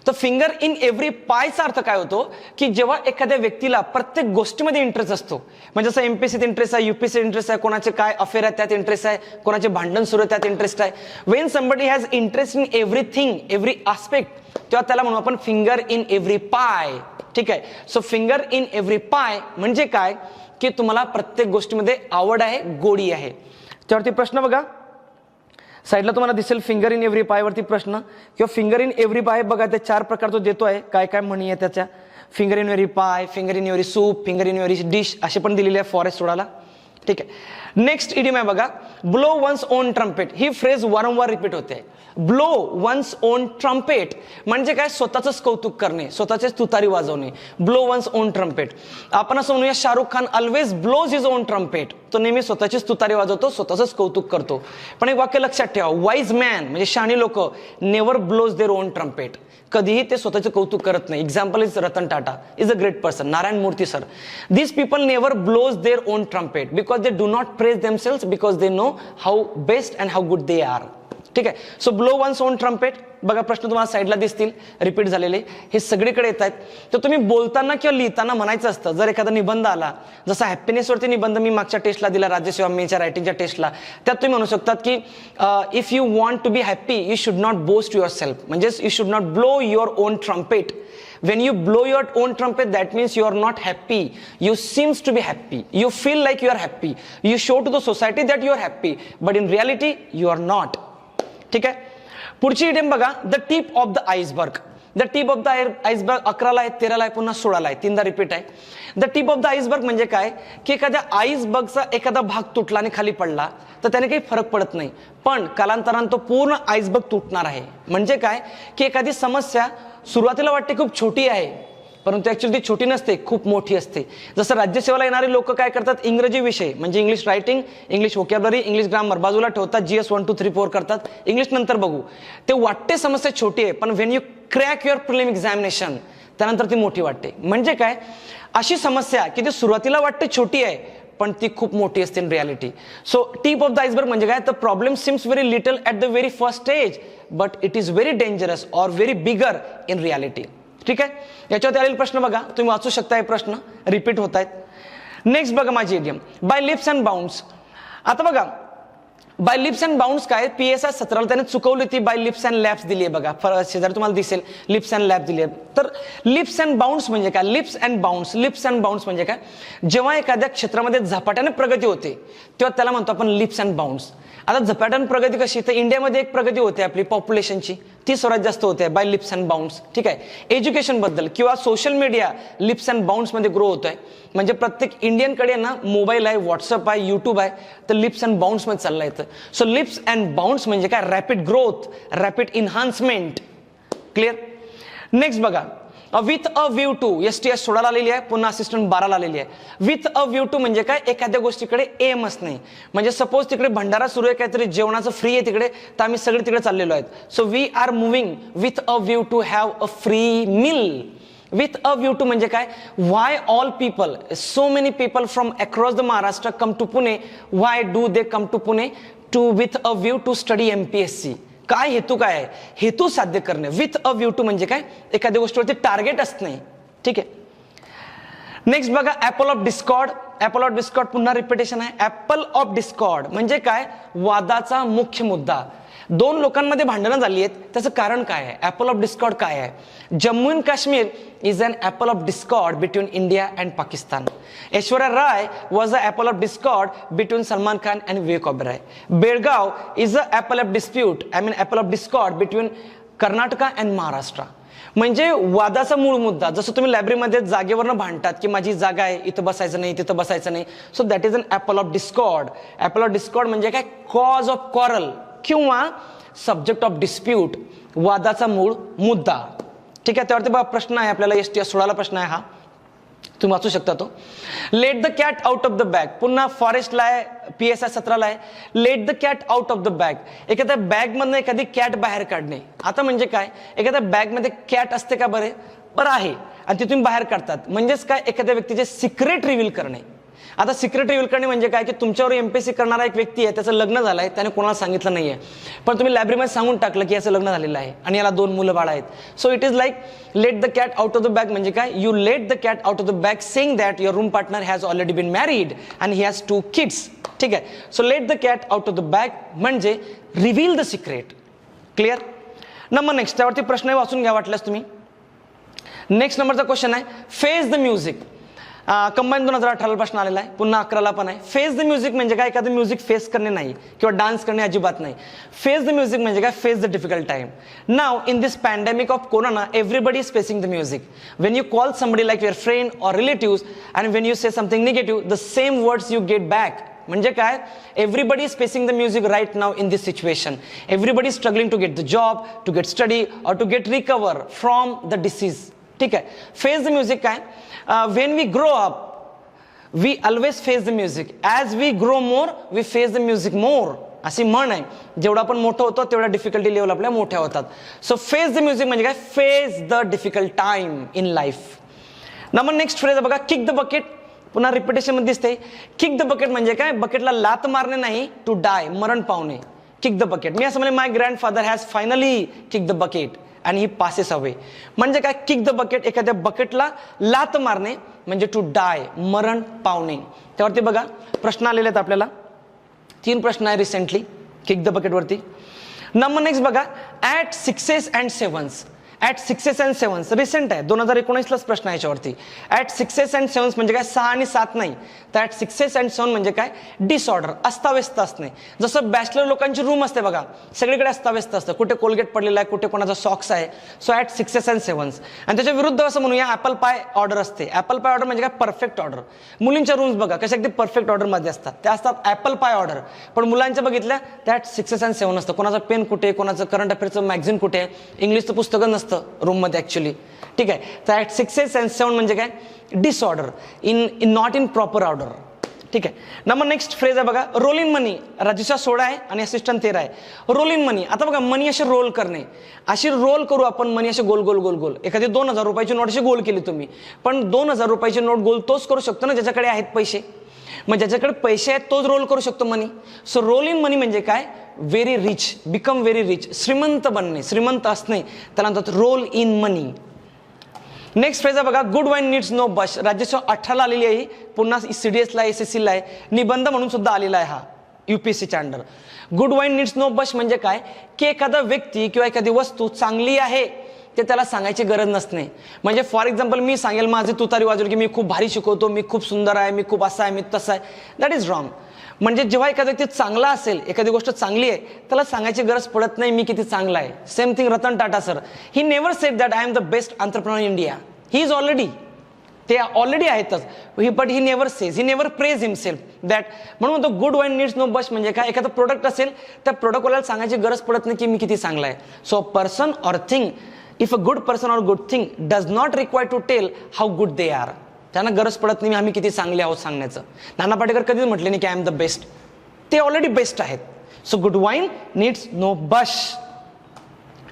तर फिंगर इन एव्हरी पायचा अर्थ काय होतो की जेव्हा एखाद्या व्यक्तीला प्रत्येक गोष्टीमध्ये इंटरेस्ट असतो, म्हणजे जसं MPSCत इंटरेस्ट आहे, UPSCत इंटरेस्ट आहे, कोणाचे काय अफेअर आहे त्यात इंटरेस्ट आहे, कोणाचे भांडण सुरू आहे त्यात इंटरेस्ट आहे. Wien somebody has interest in everything, every aspect, तेव्हा त्याला म्हणू आपण फिंगर इन एव्हरी पाय. ठीक आहे. सो फिंगर इन एव्हरी पाय म्हणजे काय की तुम्हाला प्रत्येक गोष्टीमध्ये आवड आहे, गोडी आहे. त्यावरती प्रश्न बघा, साईडला तुम्हाला दिसेल फिंगर इन एव्हरी पाय वरती प्रश्न किंवा फिंगर इन एव्हरी पाय बघा ते 4 प्रकार तो देतो आहे, काय काय म्हणी आहे त्याच्या. फिंगर इन एव्हरी पाय, finger in every soup, finger in every dish असे पण दिलेले आहे फॉरेस्ट सोडाला. ठीक आहे. नेक्स्ट इडियम आहे बघा, ब्लो वन्स ओन ट्रम्पेट. ही फ्रेज वारंवार रिपीट होते. ब्लो वन्स ओन ट्रम्पेट म्हणजे काय, स्वतःच कौतुक करणे, स्वतःचेच तुतारी वाजवणे. Blow one's own trumpet. आपण असं म्हणूया Shahrukh Khan always blows his own trumpet. तो नेहमी स्वतःचीच तुतारी वाजवतो, स्वतःच कौतुक करतो. पण एक वाक्य लक्षात ठेवा, वाईज मॅन म्हणजे शहाणी लोक never blows their own trumpet. कधीही ते स्वतःचे कौतुक करत नाही. Example is Ratan Tata is a great person, Narayan Murthy sir. These people never blows their own trumpet because they do not praise themselves because they know how best and how good they are. ठीक आहे. So blow one's own trumpet बघा प्रश्न तुम्हाला साईडला दिसतील repeat झालेले, हे सगळीकडे येत आहेत. तर तुम्ही बोलताना किंवा लिहिताना म्हणायचं असतं. जर एखादा निबंध आला, जसा हॅपीनेसवरती निबंध मी मागच्या टेस्टला दिला, राज्यसेवा मेच्या रायटिंगच्या टेस्टला, त्यात तुम्ही म्हणू शकतात की if you want to be happy you should not boast yourself, म्हणजेच you should not blow your own trumpet. When you blow your own trumpet, that means you are not happy. You seems to be happy. You feel like you are happy. You show to the society that you are happy, but in reality you are not. ठीक आहे. पुढची idiom बघा, the tip of the iceberg. The tip of the iceberg 11ला आहे, 13ला आहे, पुन्हा 16ला आहे, 3दा रिपीट आहे. The tip of the iceberg म्हणजे काय की एखाद्या आइसबर्गचा एखादा भाग तुटला आणि खाली पडला तर त्याने काही फरक पडत नाही, पण कालांतराने तो पूर्ण आइसबर्ग तुटणार आहे. म्हणजे काय की एखादी समस्या सुरुवातीला वाटते खूप छोटी आहे, परंतु ऍक्च्युअली ती छोटी नसते, खूप मोठी असते. जसं राज्यसेवेला येणारे लोक काय करतात, इंग्रजी विषय म्हणजे English writing, English vocabulary, English grammar बाजूला ठेवतात, GS 1 2 3 4 करतात, इंग्लिश नंतर बघू. ते वाटते समस्या छोटी आहे, पण when you crack your prelim examination त्यानंतर ती मोठी वाटते. म्हणजे काय, अशी समस्या की ती सुरुवातीला वाटते छोटी आहे पण ती खूप मोठी असते in reality. So tip of the iceberg म्हणजे काय, the problem seems very little at the very first stage but it is very dangerous or very bigger in reality. ठीक आहे. याच्यावरती आलेले प्रश्न बघा, तुम्ही वाचू शकता, हे प्रश्न रिपीट होत आहेत. नेक्स्ट बघा माझी idiom, by leaps and bounds. आता बघा बाय लिप्स अँड बाउंड्स काय, PSI 17ला त्याने चुकवली ती बाय लिप्स अँड लॅप्स दिली आहे बघा, शेजारी तुम्हाला दिसेल लिप्स अँड लॅप दिली आहे. तर लिप्स अँड बाउंड्स म्हणजे काय, lips and bounds, lips and bounds म्हणजे काय, जेव्हा एखाद्या क्षेत्रामध्ये झपाट्याने प्रगती होते तेव्हा त्याला म्हणतो आपण लिप्स अँड बाउंड्स. आता झपाट्याने प्रगती कशी, तर इंडियामध्ये एक प्रगती होते आपली पॉप्युलेशनची, ती सर्वात जास्त होते बाय लिप्स अँड बाउंड्स. ठीक आहे. एज्युकेशन बद्दल किंवा social media lips and bounds मध्ये ग्रो होत आहे, म्हणजे प्रत्येक इंडियनकडे ना मोबाईल आहे, व्हॉट्सअप आहे, युट्यूब आहे, तर लिप्स अँड बाउंड्स मध्ये चाललं येतं. सो लिप्स अँड बाउंड्स म्हणजे काय, rapid growth, rapid enhancement. Clear. Next बघा, with a view to, STS 16ला आलेली आहे, पुन्हा असिस्टंट 12ला आलेली आहे. विथ अ व्ह्यू टू म्हणजे काय, एखाद्या गोष्टीकडे एम असणे. म्हणजे सपोज तिकडे भंडारा सुरू आहे, काहीतरी जेवणाचं फ्री आहे तिकडे, तर आम्ही सगळे तिकडे चाललेलो आहेत. So we are moving with a view to have a free meal. With a view to म्हणजे काय, why all people, so many people from across the Maharashtra come to Pune. Why do they come to Pune, to with a view to study MPSC. काय हेतू काय आहे, हेतू साध्य करणे. With a view to म्हणजे काय, एखाद्या गोष्टीवरती टार्गेट असणे. ठीक आहे. नेक्स्ट बघा, apple of discord. Apple of Discord पुन्हा रिपिटेशन आहे. ऍपल ऑफ डिस्कॉर्ड म्हणजे काय, वादाचा मुख्य मुद्दा. दोन लोकांमध्ये भांडणं झाली आहेत, त्याचं कारण काय आहे, ऍपल ऑफ डिस्कॉर्ड काय आहे. Jammu and Kashmir is an apple of discord between India and Pakistan. Aishwarya Rai was a apple of discord between Salman Khan and Vivek Oberoi. Belgaum is a apple of dispute, apple of discord between Karnataka and Maharashtra. म्हणजे वादाचा मूळ मुद्दा. जसं तुम्ही लायब्ररीमध्ये जागेवरनं भांडतात की माझी जागा आहे, इथं बसायचं नाही, तिथं बसायचं नाही. So that is an apple of discord. Apple of discord म्हणजे काय, कॉज ऑफ क्वारल किंवा सब्जेक्ट ऑफ डिस्प्यूट, वादाचा मूळ मुद्दा. ठीक आहे. त्यावरती बघा प्रश्न आहे आपल्याला, STS 16ला प्रश्न आहे हा, तुम्ही वाचू शकता तो. Late the cat out of the bag. पुन्हा फॉरेस्टला आहे, PSI 17ला आहे. Late the cat out of the bag, एखाद्या बॅग मधनं एखादी कॅट बाहेर काढणे. आता म्हणजे काय, एखाद्या बॅग मध्ये कॅट असते का, बरं आहे, आणि तिथून बाहेर काढतात. म्हणजेच काय, एखाद्या व्यक्तीचे सिक्रेट रिव्हील करणे. आता सिक्रेट रिव्हील करणे म्हणजे काय की तुमच्यावर MPSC करणारा एक व्यक्ती आहे, त्याचं लग्न झालंय, त्याने कोणाला सांगितलं नाहीये, पण तुम्ही लायब्ररीमध्ये सांगून टाकलं की याचं लग्न झालेलं आहे आणि याला 2 मुलं बाळ आहेत. So it is like let the cat out of the bag म्हणजे काय, you let the cat out of the bag saying that your room partner has already been married and he has 2 kids. ठीक आहे. So let the cat out of the bag म्हणजे reveal the secret. Clear. Number next, त्यावरती प्रश्न वाचून घ्या वाटल्यास तुम्ही. Next नंबरचा क्वेश्चन आहे, फेस द म्युझिक. कंबाईन 2018 प्रश्न आलेला आहे, पुन्हा 11ला पण आहे. फेस द म्युझिक म्हणजे काय, एखादं म्युझिक फेस करणे नाही किंवा डान्स करणे अजिबात नाही. फेस द म्युझिक म्हणजे काय, face the difficult time. Now in this pandemic of corona everybody is facing the music. When you call somebody like your friend or relatives and when you say something negative the same words you get back. म्हणजे काय, everybody is facing the music right now in this situation. Everybody is struggling to get the job, to get study or to get recover from the disease. ठीक आहे. Face the music काय, when we grow up we always face the music. As we grow more, we face the music more. अशी म्हण आहे, जेवढा आपण मोठं होतो तेवढा डिफिकल्टी लेवल आपल्या मोठ्या होतात. सो फेस द म्युझिक म्हणजे काय, face the difficult time in life. Number next phrase बघा, किक द बकेट. पुन्हा रिपिटेशन मध्ये दिसते. किक द बकेट म्हणजे काय, बकेटला लात मारणे नाही, टू डाय, मरण पावणे. Kick the bucket. मी असं म्हणेन, my grandfather has finally kick the bucket आणि ही पासेस अवे. म्हणजे काय, किक द बकेट, एखाद्या बकेटला लात मारणे म्हणजे टू डाय, मरण पावणे. त्यावरती बघा प्रश्न आलेले आहेत आपल्याला, 3 प्रश्न आहे रिसेंटली किक द बकेट वरती. नंबर नेक्स्ट बघा, at 6s and 7s. At 6s and 7s recent आहे, 2019लाच प्रश्न आहे याच्यावरती. ॲट 6s and 7s म्हणजे काय, 6 आणि 7 नाही, तर ॲट 6s and 7 म्हणजे काय, डिसऑर्डर, अस्ताव्यस्त असणे. जसं बॅचलर लोकांची रूम असते बघा, सगळीकडे अस्ताव्यस्त असतं, कुठे कोलगेट पडलेला आहे, कुठे कोणाचा सॉक्स आहे. So at 6s and 7s. आणि त्याच्या विरुद्ध असं म्हणूया, ॲपल पाय ऑर्डर असते. ॲपल पाय ऑर्डर म्हणजे काय, परफेक्ट ऑर्डर. मुलींच्या रूम्स बघा कशा अगदी परफेक्ट ऑर्डरमध्ये असतात, त्या असतात ॲपल पाय ऑर्डर. पण मुलांच्या बघितल्या त्या ॲट 6s and 7 असतं. कोणाचा पेन कुठे, कोणाचं करंट अफेअरचं मॅगझिन कुठे, इंग्लिशचं पुस्तकं नसतं रूम मध्ये ऍक्च्युली. ठीक आहे. तर ॲट 6s and 7 म्हणजे काय, disorder, in not in proper order. ठीक आहे. नंबर नेक्स्ट फ्रेज आहे बघा, रोल इन मनी. राजूचा 16 आहे आणि असिस्टंट 13 आहे. Roll in money. आता बघा, मनी असे रोल करणे, अशी रोल करू आपण मनी असे गोल गोल गोल गोल. एखादी 2000 रुपयाची नोट अशी गोल केली तुम्ही, पण 2000 रुपयाची नोट गोल तोच करू शकतो ना ज्याच्याकडे आहेत पैसे. मग ज्याच्याकडे पैसे आहेत तोच रोल करू शकतो money. So roll in money म्हणजे काय, very rich, become very rich, श्रीमंत बनणे, श्रीमंत असणे, त्याला म्हणतात roll in money. Next phrase आहे बघा, good wine needs no bush. राज्यसेवा 18ला आलेली आहे, पुन्हा CDSला SSCला आहे, निबंध म्हणून सुद्धा आलेला आहे हा UPSCच्या अंडर. Good wine needs no bush म्हणजे काय, की एखादा व्यक्ती किंवा एखादी वस्तू चांगली आहे ते त्याला सांगायची गरज नसणे. म्हणजे फॉर एक्झाम्पल मी सांगेल माझे तुतारी वाजवली की मी खूप भारी शिकवतो, मी खूप सुंदर आहे, मी खूप असा आहे, मी तसा आहे, दॅट इज रॉंग. म्हणजे जेव्हा एखादा व्यक्ती चांगला असेल, एखादी गोष्ट चांगली आहे, त्याला सांगायची गरज पडत नाही मी किती चांगला आहे. Same thing Ratan Tata sir, he never sed that I am the best entrepreneur in India. He is already, ते ऑलरेडी आहेतच, but he never says, he never praise himself that. म्हणून तो good wine needs no bush म्हणजे काय, एखादं product असेल त्या प्रोडक्टवाल्याला सांगायची गरज पडत नाही की मी किती चांगला आहे. So person or thing, if a good person or good thing does not require to tell how good they are. त्यांना गरज पडत नाही आम्ही किती चांगले आहोत सांगण्याचं. नाना पाटेकर कधीच म्हटले नाही की आय एम द बेस्ट, ते ऑलरेडी बेस्ट आहेत. So good wine needs no bush.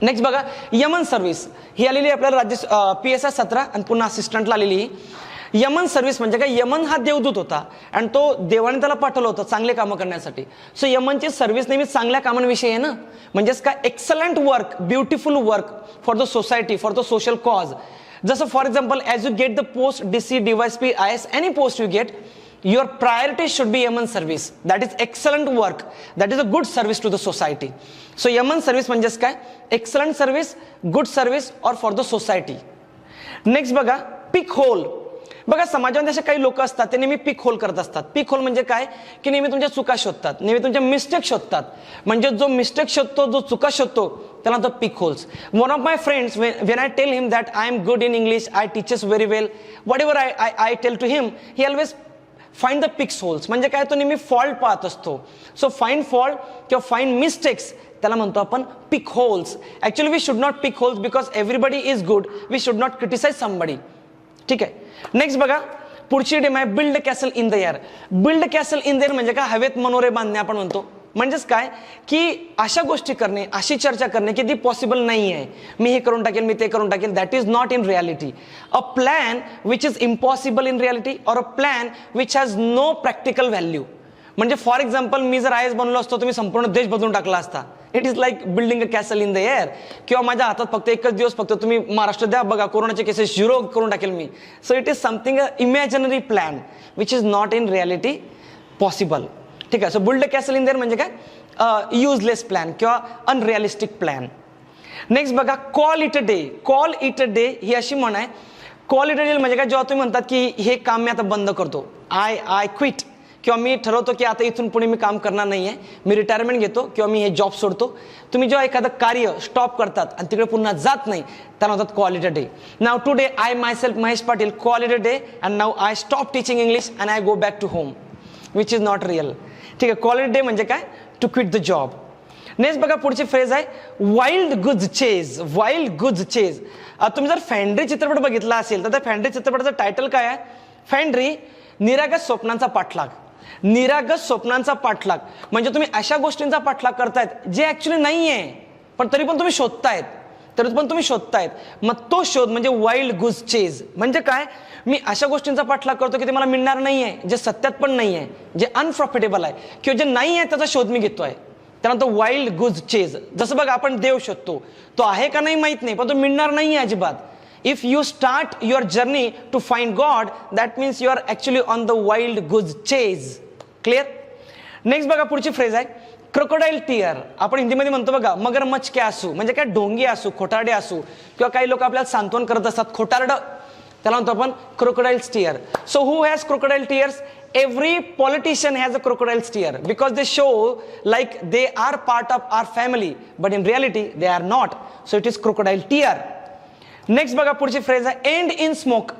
Next बघा, यमन सर्व्हिस. ही आलेली आपल्याला राज्य PSI 17 आणि पुन्हा असिस्टंटला आलेली. यमन सर्व्हिस म्हणजे काय, यमन हा देवदूत होता आणि तो देवाने त्याला पाठवलं होतं चांगले कामं करण्यासाठी. सो यमनची सर्व्हिस नेहमी चांगल्या कामांविषयी आहे ना. म्हणजेच काय, excellent work, beautiful work for the society, for the social cause. जसं for example, as you get the post DC, DYSP, IS, any post you get, your priority should be Yaman service. That is excellent work. That is a good service to the society. So Yaman service म्हणजेच काय, excellent service, good service or for the society. Next बघा, pick hole. बघा समाजामध्ये असे काही लोक असतात ते नेहमी पिक होल करत असतात. पिक होल म्हणजे काय, की नेहमी तुमच्या चुका शोधतात, नेहमी तुमच्या मिस्टेक शोधतात. म्हणजे जो मिस्टेक शोधतो, जो चुका शोधतो त्याला तो pick holes. One of my friends, when I tell him that I am good in English, I teaches very well, whatever I tell to him, he always find the picks holes. म्हणजे काय, तो नेहमी fault पाहत असतो. So find fault किंवा find mistakes त्याला म्हणतो आपण pick holes. Actually we should not pick holes because everybody is good, we should not criticise somebody. ठीक आहे. नेक्स्ट बघा, पुढची डेम आहे build castle in the air. Build castle in the air म्हणजे काय, हवेत मनोरे बांधणे आपण म्हणतो. म्हणजेच काय, की अशा गोष्टी करणे, अशी चर्चा करणे की ती पॉसिबल नाही आहे. मी हे करून टाकेल, मी ते करून टाकेल, that is not in reality. A plan which is impossible in reality or a plan which has no practical value. म्हणजे फॉर एक्झाम्पल, मी जर IS बनलो असतो, तुम्ही संपूर्ण देश बदलून टाकला असता. It is like building a castle in the air. किंवा माझ्या हातात फक्त एकच दिवस फक्त तुम्ही महाराष्ट्र द्या, बघा कोरोनाचे केसेस 0 करून टाकेल मी. So it is something a imaginary plan which is not in reality possible. ठीक आहे. So build a castle in there म्हणजे काय, युजलेस प्लॅन किंवा अनरिअलिस्टिक प्लॅन. नेक्स्ट बघा, call it a day. Call it a day ही अशी म्हण आहे, क्वालिटेटिव्ह म्हणजे काय, जेव्हा तुम्ही म्हणतात की हे काम मी आता बंद करतो, आय क्विट, किंवा मी ठरवतो की आता इथून पुढे मी काम करणार नाहीये, मी रिटायरमेंट घेतो किंवा मी हे जॉब सोडतो. तुम्ही जेव्हा एखादं कार्य स्टॉप करतात आणि तिकडे पुन्हा जात नाही, त्याला म्हणतात qualitative. Now today I myself Mahesh Patil qualitative and now I stop teaching English and I go back to home, which is not real. ठीक आहे, क्वालिटेटिव्ह म्हणजे काय, to quit the job. Next बघा पुढची फ्रेज आहे वाईल्ड गुज chase. Wild गुज chase. तुम्ही जर फॅन्ड्री चित्रपट बघितला असेल तर त्या फॅन्ड्री चित्रपटाचं टायटल काय आहे, फॅन्ड्री निरागस स्वप्नांचा पाठलाग. निरागस स्वप्नांचा पाठलाग म्हणजे तुम्ही अशा गोष्टींचा पाठलाग करतायत जे ऍक्च्युली नाहीये, पण तरी पण तुम्ही शोधतायत. मग तो शोध म्हणजे वाईल्ड गुज चेज. म्हणजे काय, मी अशा गोष्टींचा पाठलाग करतो की ते मला मिळणार नाहीये, जे सत्यात पण नाहीये, जे अनप्रॉफिटेबल आहे किंवा जे नाहीये त्याचा शोध मी घेतोय, त्यानंतर वाईल्ड गुज चेज. जसं बघा आपण देव शोधतो, तो आहे का नाही माहित नाही, पण तो मिळणार नाहीये अजिबात. If you start your journey to find God, that means you are actually on the wild goose chase. Clear? Next बघा पुढची फ्रेज आहे क्रोकोडाईल टीयर. आपण हिंदीमध्ये म्हणतो बघा मगरमच्छ के आसू, म्हणजे काय ढोंगी आसू, खोटारडे आसू, किंवा काही लोक आपल्याला सांत्वन करत असतात खोटारड, त्याला म्हणतो आपण crocodile tear. So who has crocodile tears? Every politician has a crocodile tear because they show like they are part of our family, but in reality they are not. So it is crocodile tear. Next बघा पुढची phrase आहे and in smoke.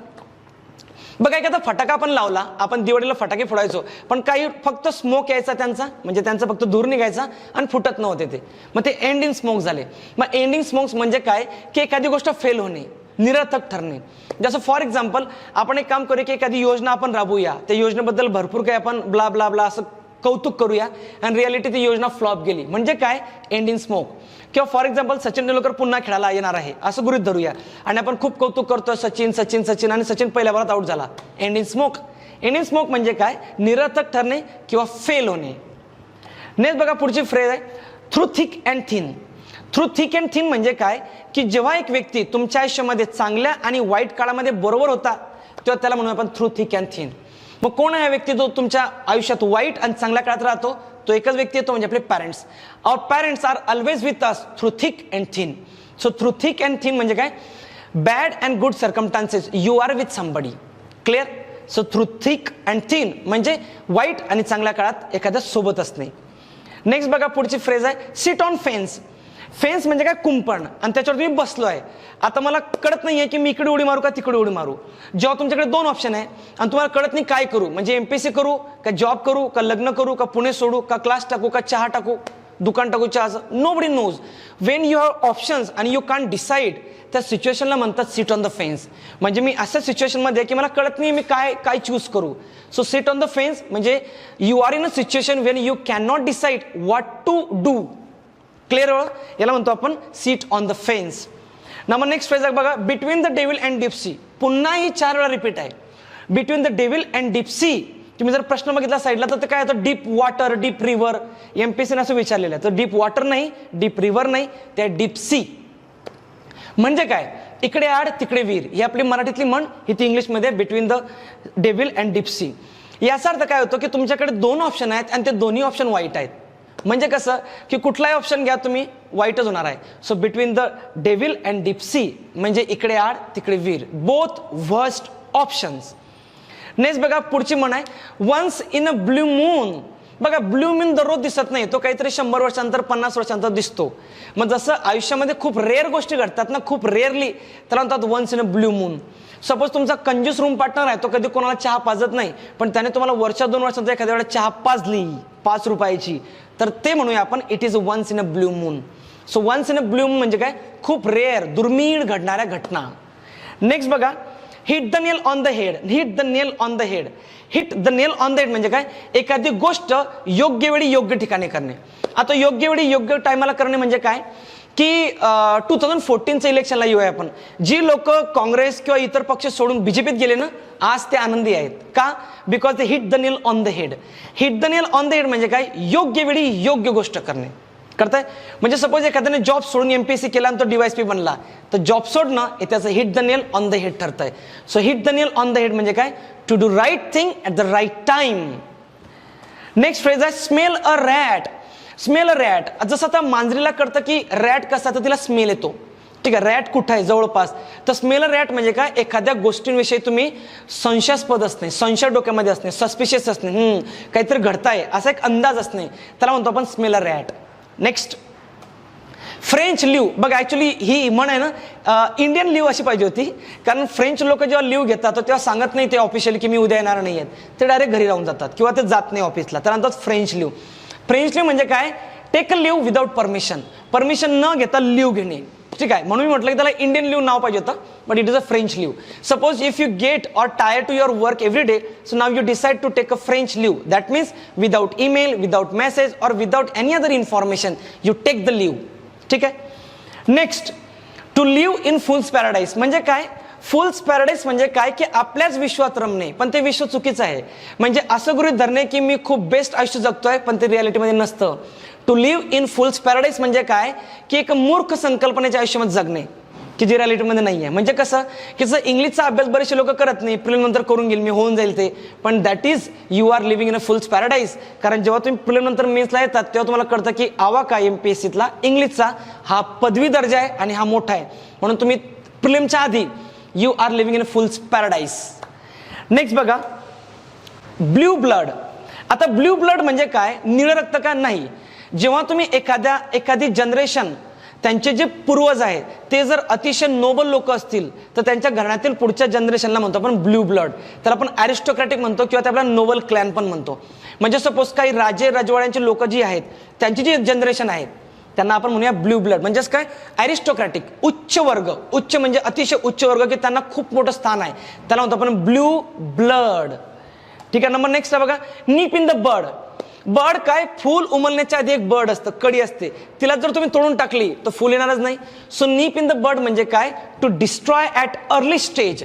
बघा एखादा फटाका आपण लावला, आपण दिवाळीला फटाके फोडायचो, पण काही फक्त स्मोक यायचा त्यांचा, म्हणजे त्यांचा फक्त धूर निघायचा आणि फुटत नव्हते ते, मग ते एंड इन स्मोक झाले. मग एंडिंग स्मोक्स म्हणजे काय की एखादी गोष्ट फेल होणे, निरर्थक ठरणे. जसं फॉर एक्झाम्पल आपण एक काम करूया की एखादी योजना आपण राबवूया, त्या योजनेबद्दल भरपूर काही आपण ब्ला ब्ला ब्ला असं कौतुक करूया आणि रियालिटी ती योजना फ्लॉप गेली, म्हणजे काय एंड इन स्मोक. किंवा फॉर एक्झाम्पल सचिन तेंडुलकर पुन्हा खेळायला येणार आहे असं गृहीत धरूया आणि आपण खूप कौतुक करतोय सचिन सचिन सचिन आणि सचिन पहिल्या बॉलात आउट झाला, and in smoke. And in smoke म्हणजे काय, निरर्थक ठरणे किंवा फेल होणे. नेक्स्ट बघा पुढची फ्रेज आहे through thick and thin. Through thick and thin म्हणजे काय की जेव्हा एक व्यक्ती तुमच्या आयुष्यामध्ये चांगल्या आणि वाईट काळामध्ये बरोबर होता तेव्हा त्याला म्हणून आपण थ्रू थिक अँड थिन. मग कोण आहे हा व्यक्ती जो तुमच्या आयुष्यात वाईट आणि चांगल्या काळात राहतो? तो एकच व्यक्ती येतो म्हणजे आपले parents. Our parents are always with us through thick and thin. So through thick and thin म्हणजे काय, bad and good circumstances you are with somebody. Clear? So through thick and thin म्हणजे वाईट आणि चांगल्या काळात एखाद्या सोबत असणे. नेक्स्ट बघा पुढची फ्रेज आहे सिट ऑन फेन्स. फेन्स म्हणजे काय, कुंपण, आणि त्याच्यावर तुम्ही बसलोय. आता मला कळत नाहीये की मी इकडे उडी मारू का तिकडे उडी मारू. जेव्हा तुमच्याकडे दोन ऑप्शन आहे आणि तुम्हाला कळत नाही काय करू, म्हणजे एमपीएससी करू का जॉब करू का लग्न करू का पुणे सोडू का क्लास टाकू का चहा टाकू, दुकान टाकू चहाचं, nobody knows. When you have options आणि यू कॅन्ट डिसाईड, त्या सिच्युएशनला म्हणतात सिट ऑन द फेन्स. म्हणजे मी अशा सिच्युएशनमध्ये की मला कळत नाही मी काय चूज करू. So sit on the fence म्हणजे you are in a situation when you can not decide what to do. Clear? याला म्हणतो आपण सीट ऑन द फेन्स. मग नेक्स्ट फ्रेज बघा between the devil and deep sea. पुन्हा ही 4 वेळा repeat आहे, between the devil and deep sea. तुम्ही जर प्रश्न बघितला साईडला तर काय होतं, डीप वॉटर, डीप रिव्हर. एमपीएससीने असं विचारलेलं आहे, तर डीप वॉटर नाही, डीप रिव्हर नाही, त्या डीप सी. म्हणजे काय, इकडे आड तिकडे वीर, ही आपली मराठीतली म्हण, ही ती इंग्लिशमध्ये between the devil and deep C. याचा अर्थ काय होतो की तुमच्याकडे 2 ऑप्शन आहेत आणि ते दोन्ही ऑप्शन वाईट आहेत. म्हणजे कसं की कुठलाही ऑप्शन घ्या तुम्ही वाईटच होणार आहे. So between the devil and deep sea म्हणजे इकडे आड तिकडे वीर, बोथ वर्स्ट ऑप्शन्स. नेक्स्ट बघा पुढची म्हण आहे once in a blue moon. बघा ब्ल्यू मून दररोज दिसत नाही, तो काहीतरी 100 वर्षांतर 50 वर्षांतर दिसतो. मग जसं आयुष्यामध्ये खूप रेअर गोष्टी घडतात ना, खूप रेअरली, त्याला म्हणतात once in a blue moon. Suppose तुमचा कंजूस रूम पार्टनर आहे, तो कधी कोणाला चहा पाजत नाही, पण त्याने तुम्हाला वर्षा 2 वर्षांतर एखाद्या वेळेला चहा पाजली 5 रुपयाची, तर ते म्हणूया आपण it is once in a blue moon. So once in a blue moon म्हणजे काय, खूप रेअर, दुर्मिळ घडणाऱ्या घटना. नेक्स्ट बघा hit the nail on the head. Hit the nail on the head. Hit the nail on the head म्हणजे काय, एखादी गोष्ट योग्य वेळी योग्य ठिकाणी करणे. आता योग्य वेळी योग्य टायमाला करणे म्हणजे काय की 2014चं इलेक्शनला येऊया आपण. जी लोक काँग्रेस किंवा इतर पक्ष सोडून बीजेपीत गेले ना, आज ते आनंदी आहेत. का? Because they hit the nail on the head. Hit the nail on the head म्हणजे काय, योग्य वेळी योग्य गोष्ट करणे. करताय? म्हणजे सपोज एखाद्याने जॉब सोडून एमपीएससी केला आणि तो डीवायएसपी बनला, तर जॉब सोडणं हे त्याचं hit the nail on the head ठरतंय. So hit the nail on the head म्हणजे काय, to do right thing at the right time. Next phrase आहे smell a rat. Smell a rat. जसं आता मांजरीला कळतं की रॅट कसा तर तिला स्मेल येतो, ठीक आहे, रॅट कुठं आहे जवळपास, तर स्मेल अ रॅट म्हणजे काय, एखाद्या गोष्टींविषयी तुम्ही संशयास्पद असणे, संशय डोक्यामध्ये असणे, सस्पिशियस असणे, काहीतरी घडताय असा एक अंदाज असणे, त्याला म्हणतो आपण smell a rat. Next French leave. बघा ॲक्च्युली ही म्हण आहे ना, इंडियन लिव्ह अशी पाहिजे होती, कारण फ्रेंच लोक जेव्हा लिव्ह घेतात तेव्हा सांगत नाही ते ऑफिशियली की मी उद्या येणार नाही आहेत, ते डायरेक्ट घरी राहून जातात किंवा ते जात नाही ऑफिसला, तर म्हणतात फ्रेंच लिव्ह. फ्रेंच लिव्ह म्हणजे काय, take a leave without permission, permission न घेता लिव्ह घेणे. ठीक आहे, म्हणून मी म्हटलं की त्याला इंडियन लिव्ह नाव पाहिजे होतं, but it is a French leave. Suppose if you get or tire to your work every day, so now you decide to take a French leave. That means without email, without message और without any other information you take the leave. ठीक आहे. Next, to live in fool's paradise म्हणजे काय, फुल्स paradise म्हणजे काय की आपल्याच विश्वात रमणे, पण ते विश्व चुकीचं आहे. म्हणजे असं गृहीत धरणे की मी खूप बेस्ट आयुष्य जगतोय, पण ते रियालिटीमध्ये नसतं. To live in fool's paradise म्हणजे काय की एक मूर्ख संकल्पनेच्या आयुष्यामध्ये जगणे की जे रियालिटीमध्ये नाही आहे. म्हणजे कसं की जर इंग्लिशचा अभ्यास बरेचसे लोक करत नाही, प्रिलिम नंतर करून घेईल मी, होऊन जाईल ते, पण that is you are living in a fool's paradise. कारण जेव्हा तुम्ही प्रिलिम नंतर मेन्सला येतात तेव्हा तुम्हाला कळतं की आवाका एमपीएससीतला इंग्लिशचा हा पदवी दर्जा आहे आणि हा मोठा आहे, म्हणून तुम्ही प्रिलिमच्या आधी you are living in a fool's paradise. Next बघा, ब्ल्यू ब्लड. आता ब्ल्यू ब्लड म्हणजे काय, निळ रक्त का नाही. जेव्हा तुम्ही एखादी जनरेशन, त्यांचे जे पूर्वज आहेत ते जर अतिशय नोबल लोक असतील तर त्यांच्या घराण्यातील पुढच्या जनरेशनला म्हणतो आपण ब्ल्यू ब्लड. तर आपण ॲरिस्टोक्रॅटिक म्हणतो किंवा ते आपल्याला नोबल क्लॅन पण म्हणतो. म्हणजे सपोज काही राजे राजवाड्यांची लोक जी आहेत त्यांची जी जनरेशन आहेत त्यांना आपण म्हणूया ब्ल्यू ब्लड. म्हणजेच काय, ॲरिस्टोक्रॅटिक, उच्च वर्ग, उच्च म्हणजे अतिशय उच्च वर्ग की त्यांना खूप मोठं स्थान आहे, त्याला म्हणतो आपण ब्ल्यू ब्लड. ठीक आहे. नंबर नेक्स्ट आहे बघा, नीप इन द बड. बर्ड काय, फूल उमलण्याच्या आधी एक बर्ड असतं, कडी असते, तिला जर तुम्ही तोडून टाकली तर फूल येणारच नाही. So nip in the bird म्हणजे काय, to destroy at early stage.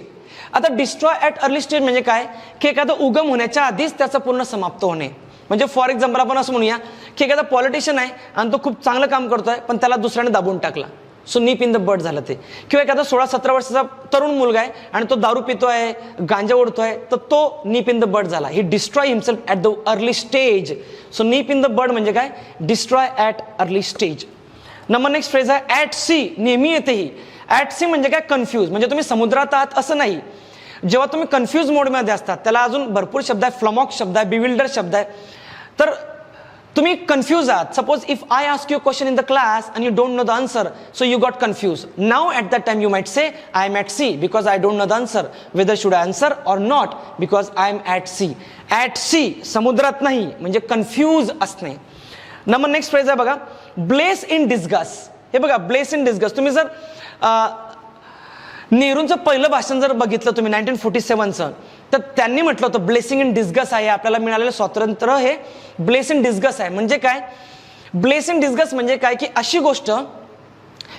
आता डिस्ट्रॉय ॲट अर्ली स्टेज म्हणजे काय की एखादा उगम होण्याच्या आधीच त्याचा पूर्ण समाप्त होणे. म्हणजे फॉर एक्झाम्पल आपण असं म्हणूया की एखादा पॉलिटिशियन आहे आणि तो खूप चांगलं काम करतोय पण त्याला दुसऱ्याने दाबून टाकला, so nip in the bird झालं ते. किंवा एखादा 16-17 वर्षाचा तरुण मुलगा आहे आणि तो दारू पितोय, गांजा ओढतोय, तर तो नीप इन द बर्ड झाला. He destroy himself at the early stage. So nip in the bird म्हणजे काय, destroy at early stage. Number next phrase आहे ॲट सी. नेहमी येते ही. ॲट सी म्हणजे काय, कन्फ्यूज. म्हणजे तुम्ही समुद्रात आहात असं नाही, जेव्हा तुम्ही कन्फ्यूज मोडमध्ये असतात, त्याला अजून भरपूर शब्द आहे, फ्लमॉक शब्द आहे, बिविल्डर शब्द आहे. तर तुम्ही कन्फ्यूज आहात. Suppose if I ask you question in the class and you don't know the answer, so you got confuse. Now at that time you might say I am at sea because I don't know the answer, whether should I answer or not because I am at sea. At sea समुद्रात नाही म्हणजे confuse असणे. Number next phrase आहे बघा, bless in disguise. हे बघा, bless in disguise. तुम्ही जर नेहरूंचं पहिलं भाषण जर बघितलं तुम्ही 1947चं, तर त्यांनी म्हटलं होतं ब्लेसिंग इन डिस्गस आहे, आपल्याला मिळालेलं स्वातंत्र्य हे ब्लेस इन डिस्गस आहे. म्हणजे काय, ब्लेस इन डिस्गस म्हणजे काय की अशी गोष्ट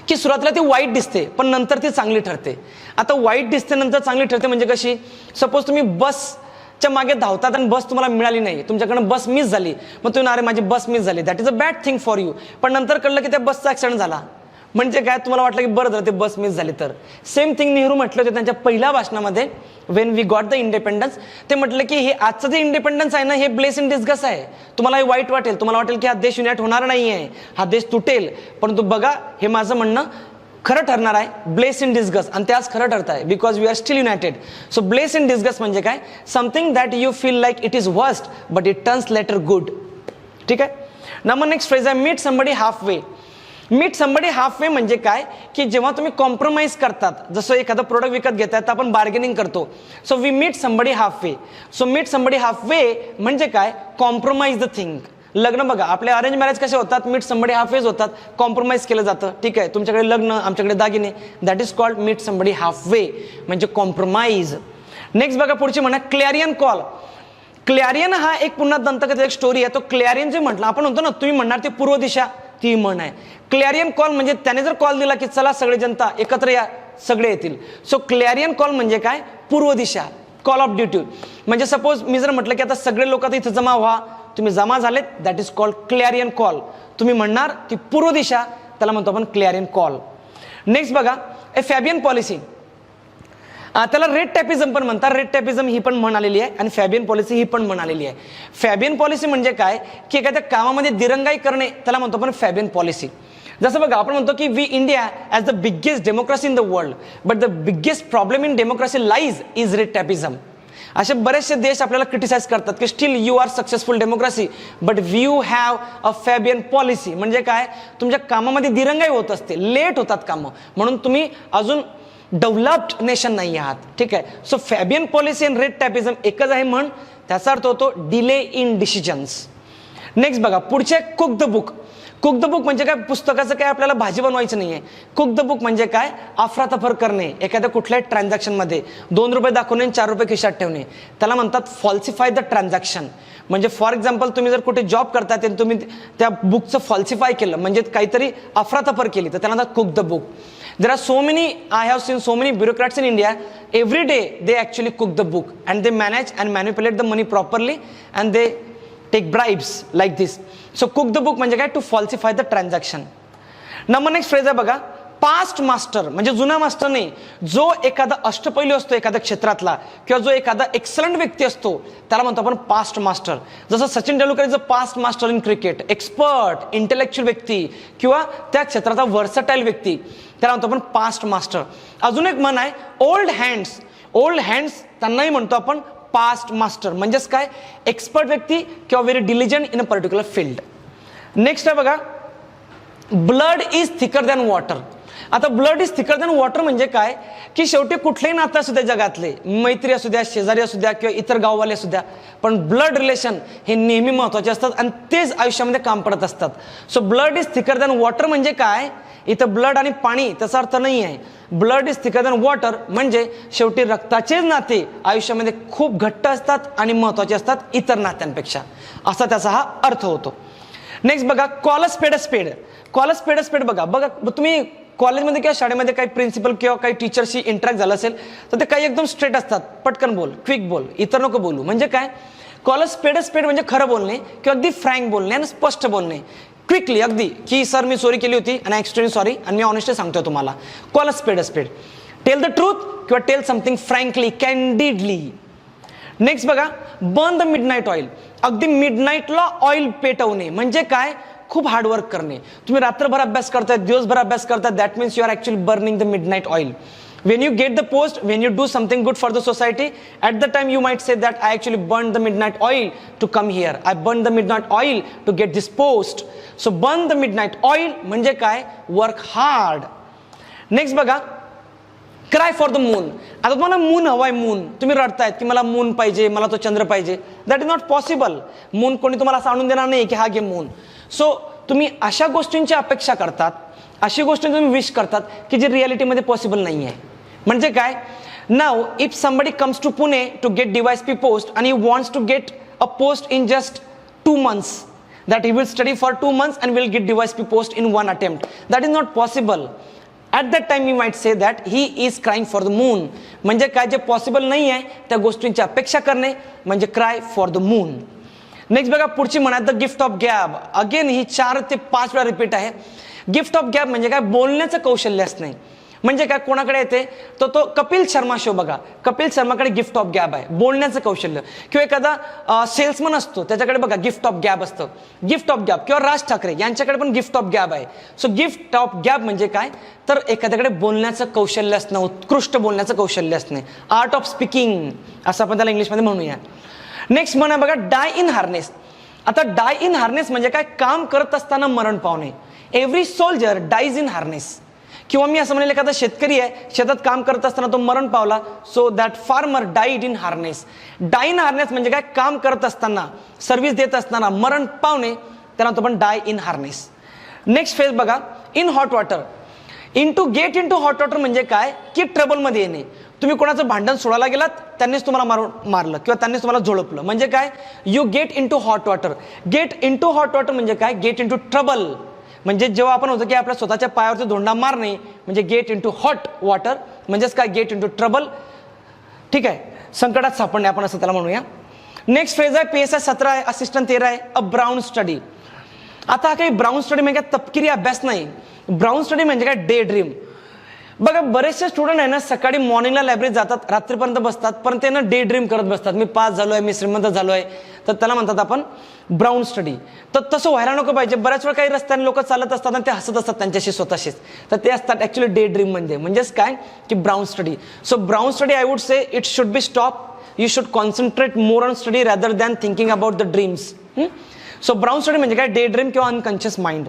की सुरुवातीला ती वाईट दिसते पण नंतर ती चांगली ठरते. आता वाईट दिसते नंतर चांगली ठरते म्हणजे कशी, सपोज तुम्ही बसच्या मागे धावतात आणि बस तुम्हाला मिळाली नाही, तुमच्याकडनं बस मिस झाली, मग तुम्ही अरे माझी बस मिस झाली, that is a bad thing for you. पण नंतर कळलं की त्या बसचा ॲक्सिडेंट झाला, म्हणजे काय, तुम्हाला वाटलं की बरं झालं ते बस मिस झाली. तर सेम थिंग नेहरू म्हटलं होतं त्यांच्या पहिल्या भाषणामध्ये, when we got the independence. ते म्हटलं की हे आजचं जे इंडिपेंडन्स आहे ना, हे ब्लेस इन डिस्गस आहे. तुम्हाला हे वाईट वाटेल, तुम्हाला वाटेल की हा देश युनाइट होणार नाही आहे, हा देश तुटेल, परंतु बघा हे माझं म्हणणं खरं ठरणार आहे, ब्लेस इन डिस्गस. आणि ते आज खरं ठरत आहे because we are still united. So bless in disguise म्हणजे काय, something that you feel like it is worst but it turns later good. ठीक आहे. नंबर नेक्स्ट फ्रेज आहे meet somebody half way. Meet somebody half way म्हणजे काय की जेव्हा तुम्ही कॉम्प्रोमाइज करतात, जसं एखादं प्रोडक्ट विकत घेतात तर आपण बार्गेनिंग करतो. So we meet somebody half way. So meet somebody half way म्हणजे काय, कॉम्प्रोमाइज द थिंग. लग्न बघा, आपले अरेंज मॅरेज कसे होतात, मीट समबडी हाफ वेज होतात, कॉम्प्रोमाइज केलं जातं. ठीक आहे, तुमच्याकडे लग्न, आमच्याकडे दागिने, that is called meet somebody half way म्हणजे कॉम्प्रोमाइज. नेक्स्ट बघा पुढची म्हणा, क्लॅरियन कॉल. क्लॅरियन हा एक पुन्हा दंतकथेचा एक स्टोरी आहे. तो क्लॅरियन जे म्हटलं आपण म्हणतो ना, तुम्ही म्हणणार ती पूर्व दिशा, ती म्हण आहे. क्लॅरियन कॉल म्हणजे त्याने जर कॉल दिला की चला सगळे जनता एकत्र या, सगळे येतील. सो क्लॅरियन कॉल म्हणजे काय, पूर्व दिशा, कॉल ऑफ ड्युटी. म्हणजे सपोज मी जर म्हटलं की आता सगळे लोक आता इथं जमा व्हा, तुम्ही जमा झालेत, दॅट इज कॉल्ड क्लॅरियन कॉल. तुम्ही म्हणणार ती पूर्व दिशा, त्याला म्हणतो आपण क्लॅरियन कॉल. नेक्स्ट बघा, ए फॅबियन पॉलिसी. त्याला रेड टॅपिझम पण म्हणतात. रेड टॅपिझम ही पण म्हण आलेली आहे आणि फॅबियन पॉलिसी ही पण म्हण आलेली आहे. फॅबियन पॉलिसी म्हणजे काय की एखाद्या कामामध्ये दिरंगाई करणे, त्याला म्हणतो आपण फॅबियन पॉलिसी. जसं बघा आपण म्हणतो की we India as the biggest democracy in the world, but the biggest problem in democracy lies is red tapism. असे बरेचसे देश आपल्याला क्रिटिसाइज करतात की still you are successful democracy but you have a Fabian policy. म्हणजे काय, तुमच्या कामामध्ये दिरंगाई होत असते, लेट होतात कामं, म्हणून तुम्ही अजून डेव्हलप्ड नेशन नाही आहात. ठीक आहे. सो Fabian policy and red tapism एकच आहे म्हण, त्याचा अर्थ होतो डिले इन डिसिजन्स. नेक्स्ट बघा पुढचे cook the book. Cook the book म्हणजे काय, पुस्तकाचं काय आपल्याला भाजी बनवायचं नाहीये. कुक द बुक म्हणजे काय, अफरातफर करणे एखाद्या कुठल्याही ट्रान्झॅक्शनमध्ये, ₹2 दाखवणे आणि ₹4 खिशात ठेवणे, त्याला म्हणतात फॉल्सिफाय द ट्रान्झॅक्शन. म्हणजे फॉर एक्झाम्पल तुम्ही जर कुठे जॉब करता आणि तुम्ही त्या बुकचं फॉल्सिफाय केलं, म्हणजे काहीतरी अफरातफर केली, तर त्याला म्हणतात cook the book. There are so many, I have seen so many bureaucrats in India, every day they actually cook the book and they manage and manipulate the money properly and they take bribes like this. So cook the book म्हणजे काय, to falsify the transaction. Number next phrase आहे बघा, past master म्हणजे जुना master नाही, जो एखादा अष्टपैलू असतो एखाद्या क्षेत्रातला किंवा जो एखादा एक्सलंट व्यक्ती असतो त्याला म्हणतो आपण पास्ट मास्टर. जसं Sachin Tendulkar is a past master in cricket, expert intellectual व्यक्ती किंवा त्या क्षेत्राचा वर्सटाईल व्यक्ती, त्याला म्हणतो आपण पास्ट मास्टर. अजून एक म्हण आहे ओल्ड हँड्स. ओल्ड हँड्स त्यांनाही म्हणतो आपण पास्ट मास्टर. म्हणजेच काय, एक्सपर्ट व्यक्ती किंवा very diligent in a particular field. Next आहे बघा, blood is thicker than water. आता blood is thicker than water म्हणजे काय, की शेवटी कुठलेही नातं असू द्या जगातले, मैत्री असू द्या, शेजारी असू द्या किंवा इतर गाववाले असू द्या, पण ब्लड रिलेशन हे नेहमी महत्वाचे असतात आणि तेच आयुष्यामध्ये काम पडत असतात. So blood is thicker than water म्हणजे काय, इथं ब्लड आणि पाणी त्याचा अर्थ नाही आहे. Blood is thicker than water म्हणजे शेवटी रक्ताचेच नाते आयुष्यामध्ये खूप घट्ट असतात आणि महत्वाचे असतात इतर नात्यांपेक्षा, असा त्याचा हा अर्थ होतो. नेक्स्ट बघा, कॉल अ स्पेड अ स्पेड. कॉल अ स्पेड अ स्पेड बघा तुम्ही कॉलेजमध्ये किंवा शाळेमध्ये काही प्रिन्सिपल किंवा काही टीचरशी इंटरॅक्ट झालं असेल तर ते काही एकदम स्ट्रेट असतात, पटकन बोल, क्विक बोल, इतर नको बोलू. म्हणजे काय, कॉल अ स्पेड म्हणजे खरं बोलणे किंवा अगदी फ्रँक बोलणे आणि स्पष्ट बोलणे, क्विकली अगदी की सर मी चोरी केली होती आणि एक्सट्रीमली सॉरी आणि मी ऑनेस्टली सांगतोय तुम्हाला. Call a spade tell the truth किंवा tell something frankly, candidly. Next बघा, बर्न द मिडनाईट ऑइल. अगदी मिडनाईटला ऑइल पेटवणे म्हणजे काय, खूप हार्डवर्क करणे. तुम्ही रात्रभर अभ्यास करताय, दिवसभर अभ्यास करताय, that means you are actually burning the midnight oil. When you get the post, when you do something good for the society, at the time you might say that I actually burned the midnight oil to come here. I burned the midnight oil to get this post. So burn the midnight oil म्हणजे काय, work hard. Next बघा, cry for the moon. आता तुम्हाला moon हवाय, moon तुम्ही रडतायत की मला moon पाहिजे, मला तो चंद्र पाहिजे. That is not possible. Moon कोणी तुम्हाला असं आणून देणार नाही की हा घे मून. सो तुम्ही अशा गोष्टींची अपेक्षा करतात, अशी गोष्टी तुम्ही विश करतात की जी रियालिटीमध्ये पॉसिबल नाही आहे. म्हणजे काय, now if somebody comes to Pune to get DYSP post आणि he wants to get a post in just 2 months, that he will study for 2 months and will get DYSP post in 1 attempt. That is not possible. At that time you might say that he is crying for the moon. म्हणजे काय, जे possible नाही आहे त्या गोष्टींची अपेक्षा करणे म्हणजे cry for the moon. Next बघा पुढची म्हणा, the gift of gab. Again ही 4 ते 5 वेळा रिपीट आहे. गिफ्ट ऑफ गॅब म्हणजे काय, बोलण्याचं कौशल्य असणे. म्हणजे काय, कोणाकडे येते तर तो कपिल शर्मा शो बघा, कपिल शर्माकडे गिफ्ट ऑफ गॅब आहे, बोलण्याचं कौशल्य. किंवा एखादा सेल्समन असतो त्याच्याकडे बघा गिफ्ट ऑफ गॅब असतं, गिफ्ट ऑफ गॅब. किंवा राज ठाकरे यांच्याकडे पण गिफ्ट ऑफ गॅब आहे. सो गिफ्ट ऑफ गॅब म्हणजे काय, तर एखाद्याकडे बोलण्याचं कौशल्य असणं, उत्कृष्ट बोलण्याचं कौशल्य असणे, आर्ट ऑफ स्पीकिंग असं आपण त्याला इंग्लिशमध्ये म्हणूया. नेक्स्ट म्हणा बघा, डाय इन हार्नेस. आता डाय इन हार्नेस म्हणजे काय, काम करत असताना मरण पावणे. Every soldier dies in harness. किंवा मी असं म्हणेल एखादा शेतकरी आहे, शेतात काम करत असताना तो मरण पावला. So that farmer died in harness. Die in harness म्हणजे काय, काम करत असताना, सर्व्हिस देत असताना मरण पावणे, त्याला तो पण die in harness. Next phase बघा, in hot water. Get into hot water म्हणजे काय, की ट्रबलमध्ये येणे. तुम्ही कोणाचं भांडण सोडायला गेलात, त्यांनीच तुम्हाला मारलं किंवा त्यांनीच तुम्हाला झोडपलं म्हणजे काय, you get into hot water. Get into hot water म्हणजे काय, गेट इन टू ट्रबल. म्हणजे जेव्हा आपण होतो की आपल्या स्वतःच्या पायावरती धोंडा मारणे म्हणजे get into hot water. म्हणजेच काय, गेट इन टू ट्रबल. ठीक आहे, संकटात सापडणे आपण असं त्याला म्हणूया. नेक्स्ट फेज आहे, PSI 17 आहे, असिस्टंट 13 आहे, अ ब्राउन स्टडी. आता काही ब्राउन स्टडी म्हणजे काय, तपकिरी अभ्यास नाही. ब्राउन स्टडी म्हणजे काय, डे ड्रीम. बघा बरेचसे स्टुडंट आहे ना सकाळी मॉर्निंगला लायब्ररीत जातात, रात्रीपर्यंत बसतात, पण ते ना डे ड्रीम करत बसतात, मी पास झालोय, मी श्रीमंत झालोय, तर त्याला म्हणतात आपण ब्राउन स्टडी. तर तसं व्हायला नको पाहिजे. बऱ्याच वेळा काही रस्त्याने लोक चालत असतात आणि ते हसत असतात त्यांच्याशी स्वतःशीच, तर ते असतात ऍक्च्युली डे ड्रीम म्हणजेच काय की brown study. So brown study I would say it should be stop. You should concentrate more on study rather than thinking about the dreams. So brown study म्हणजे काय, डे ड्रीम किंवा unconscious mind.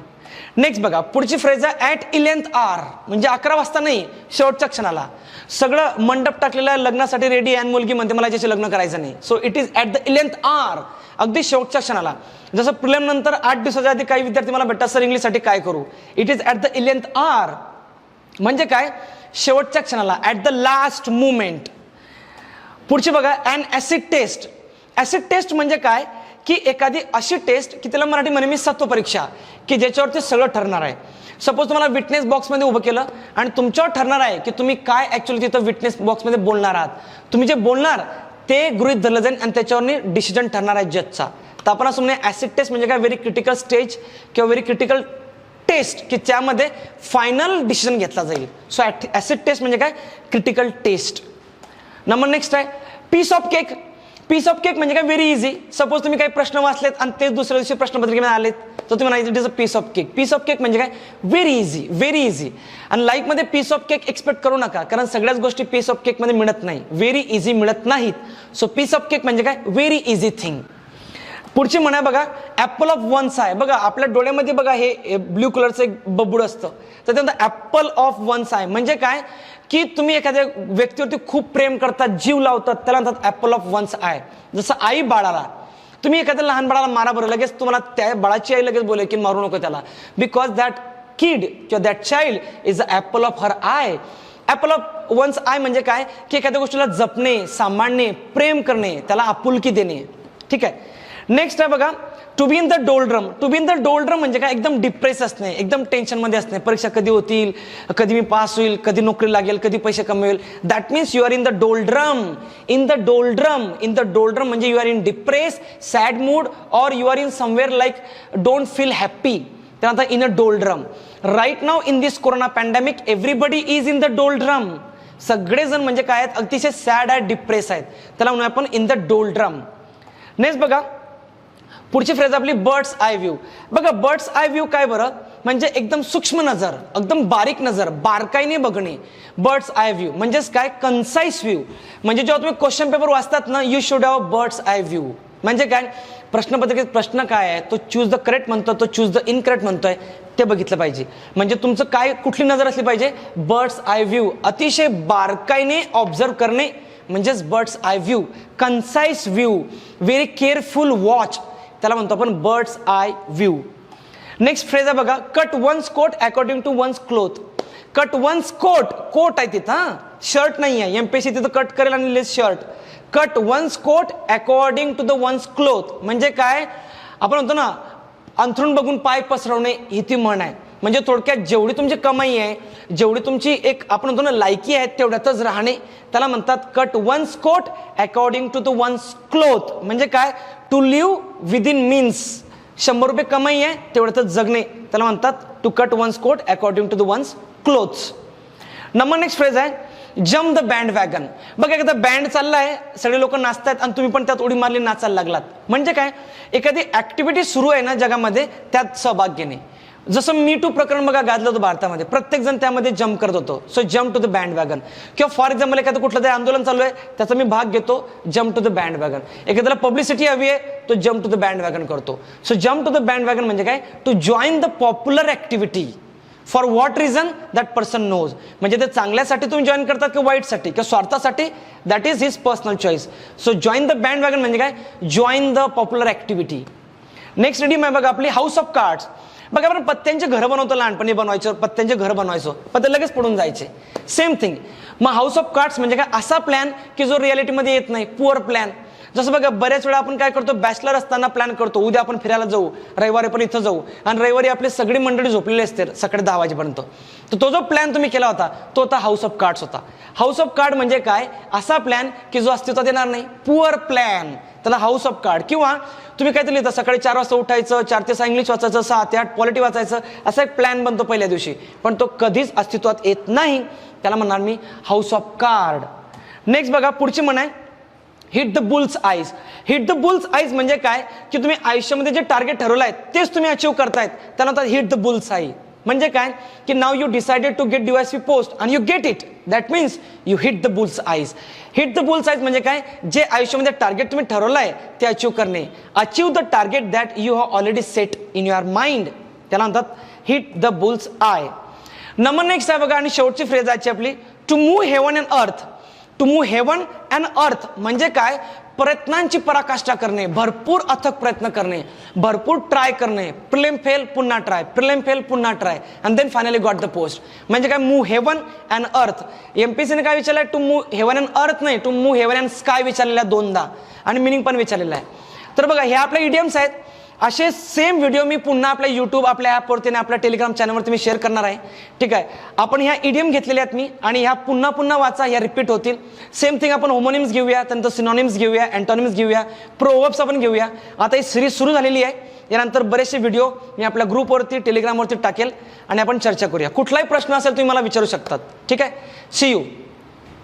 Next बघा पुढची phrase आहे at 11th hour, म्हणजे 11 वाजता नाही, शेवटच्या क्षणाला. सगळं मंडप टाकलेलं आहे, लग्नासाठी रेडी आहे, मुलगी म्हणते मला याच्याशी लग्न करायचं नाही. So it is at the 11th hour, अगदी शेवटच्या क्षणाला. जसं प्रिलिम नंतर 8 दिवसाच्या आधी काही विद्यार्थी मला भेटतात, सर इंग्लिशसाठी काय करू. It is at the 11th hour म्हणजे काय, शेवटच्या क्षणाला, ॲट द लास्ट मुमेंट. पुढची बघा an acid test. Acid test म्हणजे काय की एखादी अशी टेस्ट की त्याला मराठीमध्ये मी सत्व परीक्षा, की ज्याच्यावरती सगळं ठरणार आहे. सपोज तुम्हाला विटनेस बॉक्समध्ये उभं केलं आणि तुमच्यावर ठरणार आहे की तुम्ही काय ऍक्च्युअली तिथं विटनेस बॉक्समध्ये बोलणार आहात. तुम्ही जे बोलणार ते गृहीत धरलं जाईल आणि त्याच्यावर डिसिजन ठरणार आहे जजचा. तर आपण असं म्हणूया ऍसिड टेस्ट म्हणजे काय, व्हेरी क्रिटिकल स्टेज किंवा व्हेरी क्रिटिकल टेस्ट की त्यामध्ये फायनल डिसिजन घेतला जाईल. सो ऍसिड टेस्ट म्हणजे काय, क्रिटिकल टेस्ट. नंबर नेक्स्ट आहे piece of cake. Piece of cake म्हणजे काय, व्हेरी इझी. सपोज तुम्ही काही प्रश्न वाचलेत आणि ते दुसऱ्या दिवशी प्रश्नपत्रिकेमध्ये आलेत, तर तुम्ही म्हणायचं it is a piece of cake. Piece of cake म्हणजे काय, व्हेरी इझी, व्हेरी इझी. आणि लाईफमध्ये पीस ऑफ केक एक्सपेक्ट करू नका, कारण सगळ्याच गोष्टी पीस ऑफ केकमध्ये मिळत नाही, व्हेरी इझी मिळत नाहीत. सो पीस ऑफ केक म्हणजे काय, व्हेरी इझी थिंग. पुढची म्हणा बघा ऍपल ऑफ वन्स आय. बघा आपल्या डोळ्यामध्ये बघा हे ब्ल्यू कलरचं एक बबूड असतं, तर त्यानंतर ऍपल ऑफ वन्स आय म्हणजे काय की तुम्ही एखाद्या व्यक्तीवरती खूप प्रेम करतात, जीव लावतात, त्याला म्हणतात ऍपल ऑफ वन्स आय. जसं आई बाळाला, तुम्ही एखाद्या लहान बाळाला मारा बरं, लगेच तुम्हाला त्या बाळाची आई लगेच बोले की मारू नको त्याला, बिकॉज दॅट किड किंवा that child is the apple of her eye. Apple of one's eye म्हणजे काय की एखाद्या गोष्टीला जपणे, सांभाळणे, प्रेम करणे, त्याला आपुलकी देणे. ठीक आहे. नेक्स्ट आहे बघा to be in the doldrum. To be in the doldrum म्हणजे काय, एकदम डिप्रेस असणे, एकदम टेन्शनमध्ये असणे, परीक्षा कधी होतील, कधी मी पास होईल, कधी नोकरी लागेल, कधी पैसे कमवेल. That means you are in the doldrum. In the doldrum, in the doldrum म्हणजे you are in depress, sad mood, और you are in somewhere like don't feel happy. त्यानंतर in a doldrum. Right now in this corona pandemic everybody is in the doldrum. सगळेजण म्हणजे काय आहेत, अतिशय sad आहेत, depress आहेत, त्याला म्हणूया आपण इन द डोल्ड्रम. नेक्स्ट बघा पुढची फ्रेज आपली बर्ड्स आय व्ह्यू. बघा बर्ड्स आय व्ह्यू काय बरं, म्हणजे एकदम सूक्ष्म नजर, एकदम बारीक नजर, बारकाईने बघणे. बर्ड्स आय व्ह्यू म्हणजेच काय, कन्साइज व्ह्यू. म्हणजे जेव्हा तुम्ही क्वेश्चन पेपर वाचतात ना, you should have birds eye view. म्हणजे काय, प्रश्नपत्रिकेत प्रश्न काय आहे, तो चूज द करेक्ट म्हणतो, तो चूज द इनकरेक्ट म्हणतोय, ते बघितलं पाहिजे. म्हणजे तुमचं काय, कुठली नजर असली पाहिजे, बर्ड्स आय व्ह्यू, अतिशय बारकाईने ऑब्झर्व करणे म्हणजेच bird's eye view. Concise view, very careful watch, त्याला म्हणतो आपण bird's eye view. Next phrase आहे बघा cut one's coat according to one's cloth. Cut one's coat, coat आहे तिथं, हा शर्ट नाही आहे. एमपीएससी तिथं कट करेल आणि लिहिलेलं shirt. Cut one's coat according to the one's cloth म्हणजे काय, आपण म्हणतो ना अंथरूण बघून पाय पसरवणे, ही ती म्हण आहे. म्हणजे थोडक्यात जेवढी तुमची कमाई आहे, जेवढी तुमची एक आपण म्हणतो ना लायकी आहे, तेवढ्यातच राहणे, त्याला म्हणतात cut one's coat according to the one's cloth. म्हणजे काय, टू लिव्ह विदिन मीन्स. 100 रुपये कमाई आहे, तेवढ्यातच जगणे, त्याला म्हणतात to cut one's coat according to the one's cloths. Number next phrase आहे जम्प द बँड वॅगन. बघा एखादा बँड चाललाय, सगळे लोक नाचतायत आणि तुम्ही पण त्यात उडी मारली, नाचायला लागलात. म्हणजे काय, एखादी ऍक्टिव्हिटी सुरू आहे ना जगामध्ये, त्यात सहभाग घेणे. जसं मी टू प्रकरण बघा गाजलं होतं भारतामध्ये, प्रत्येक जण त्यामध्ये जम्प करत होतो. So jump to the bandwagon. किंवा फॉर एक्झाम्पल एखादं कुठलं तरी आंदोलन चालू आहे, त्याचा मी भाग घेतो, jump to the bandwagon. एखाद्याला पब्लिसिटी हवी आहे, तो jump to the bandwagon करतो. सो jump to the bandwagon म्हणजे काय, to join the popular activity for what reason that person knows. म्हणजे ते चांगल्यासाठी तुम्ही जॉईन करतात किंवा वाईटसाठी किंवा स्वार्थासाठी, that is his personal choice. So join the bandwagon म्हणजे काय, join the popular activity. Next redeem आहे बघा आपली हाऊस ऑफ कार्ड्स. बघा आपण पत्त्यांचे घरं बनवतो, लहानपणी बनवायचो, पत्त्यांचे घर बनवायचो, पत्ते लगेच पडून जायचे. सेम थिंग मग हाऊस ऑफ कार्ड्स म्हणजे काय, असा प्लॅन की जो रियालिटीमध्ये येत नाही, पुअर प्लॅन. जसं बघा बऱ्याच वेळा आपण काय करतो, बॅचलर असताना प्लॅन करतो, उद्या आपण फिरायला जाऊ, रविवारी पण इथं जाऊ, आणि रविवारी आपली सगळी मंडळी झोपलेली असते सकाळी 10 वाजेपर्यंत. तर तो जो प्लॅन तुम्ही केला होता, तो होता हाऊस ऑफ कार्ड्स होता. हाऊस ऑफ कार्ड म्हणजे काय, असा प्लॅन की जो अस्तित्वात येणार नाही, पुअर प्लॅन, त्याला हाऊस ऑफ कार्ड. किंवा तुम्ही काहीतरी लिहिता सकाळी 4 वाजता उठायचं, 4 ते 6 इंग्लिश वाचायचं, 6 ते 8 पॉलिटी वाचायचं, असा एक प्लॅन बनतो पहिल्या दिवशी, पण तो कधीच अस्तित्वात येत नाही. त्याला म्हणणार मी हाऊस ऑफ कार्ड. नेक्स्ट बघा, पुढची म्हण आहे hit the bull's eyes. Hit the bull's eyes म्हणजे काय की तुम्ही आयुष्यामध्ये जे टार्गेट ठरवलं आहे तेच तुम्ही अचीव्ह करतायत, त्यानंतर हिट द बुल्स आई. म्हणजे काय की now you decided to get DYSP post and you get it, that means you hit the bull's eyes. Hit the bull's eyes म्हणजे काय, जे आयुष्यामध्ये टार्गेट तुम्ही ठरवलं आहे ते अचीव्ह करणे. Achieve the target that you have already set in your mind, त्याला म्हणतात hit the bulls I. Number next आहे बघा, आणि शेवटची फ्रेज आहे आपली, टू मूव्ह हेवन अँड अर्थ. टू मूव्ह हेवन अँड अर्थ म्हणजे काय, प्रयत्नांची पराकाष्ठा करणे, भरपूर अथक प्रयत्न करणे, भरपूर ट्राय करणे, प्रिलिम फेल पुन्हा ट्राय, प्रिलिम फेल पुन्हा try, and then finally got the post. म्हणजे काय, मूव्ह हेवन अँड अर्थ. MPSCने काय विचारलंय, to move heaven and earth नाही, to move heaven and sky विचारलेला आहे दोनदा, आणि मिनिंग पण विचारलेला आहे. तर बघा, हे आपल्या इडियम्स आहेत. असे सेम व्हिडिओ मी पुन्हा आपल्या यूट्यूब, आपल्या ॲपवरती आणि आपल्या टेलिग्राम चॅनलवरती मी शेअर करणार आहे. ठीक आहे, आपण ह्या इडियम घेतलेल्या आहेत मी, आणि ह्या पुन्हा पुन्हा वाचा, ह्या रिपीट होतील. सेम थिंग आपण होमोनिम्स घेऊया, त्यानंतर सिनॉनिम्स घेऊया, अँटोनिम्स घेऊया, प्रोवर्ब्स आपण घेऊया. आता ही सिरीज सुरू झालेली आहे. यानंतर बरेचसे व्हिडिओ मी आपल्या ग्रुपवरती, टेलिग्रामवरती टाकेल आणि आपण चर्चा करूया. कुठलाही प्रश्न असेल तुम्ही मला विचारू शकतात. ठीक आहे, सी यू.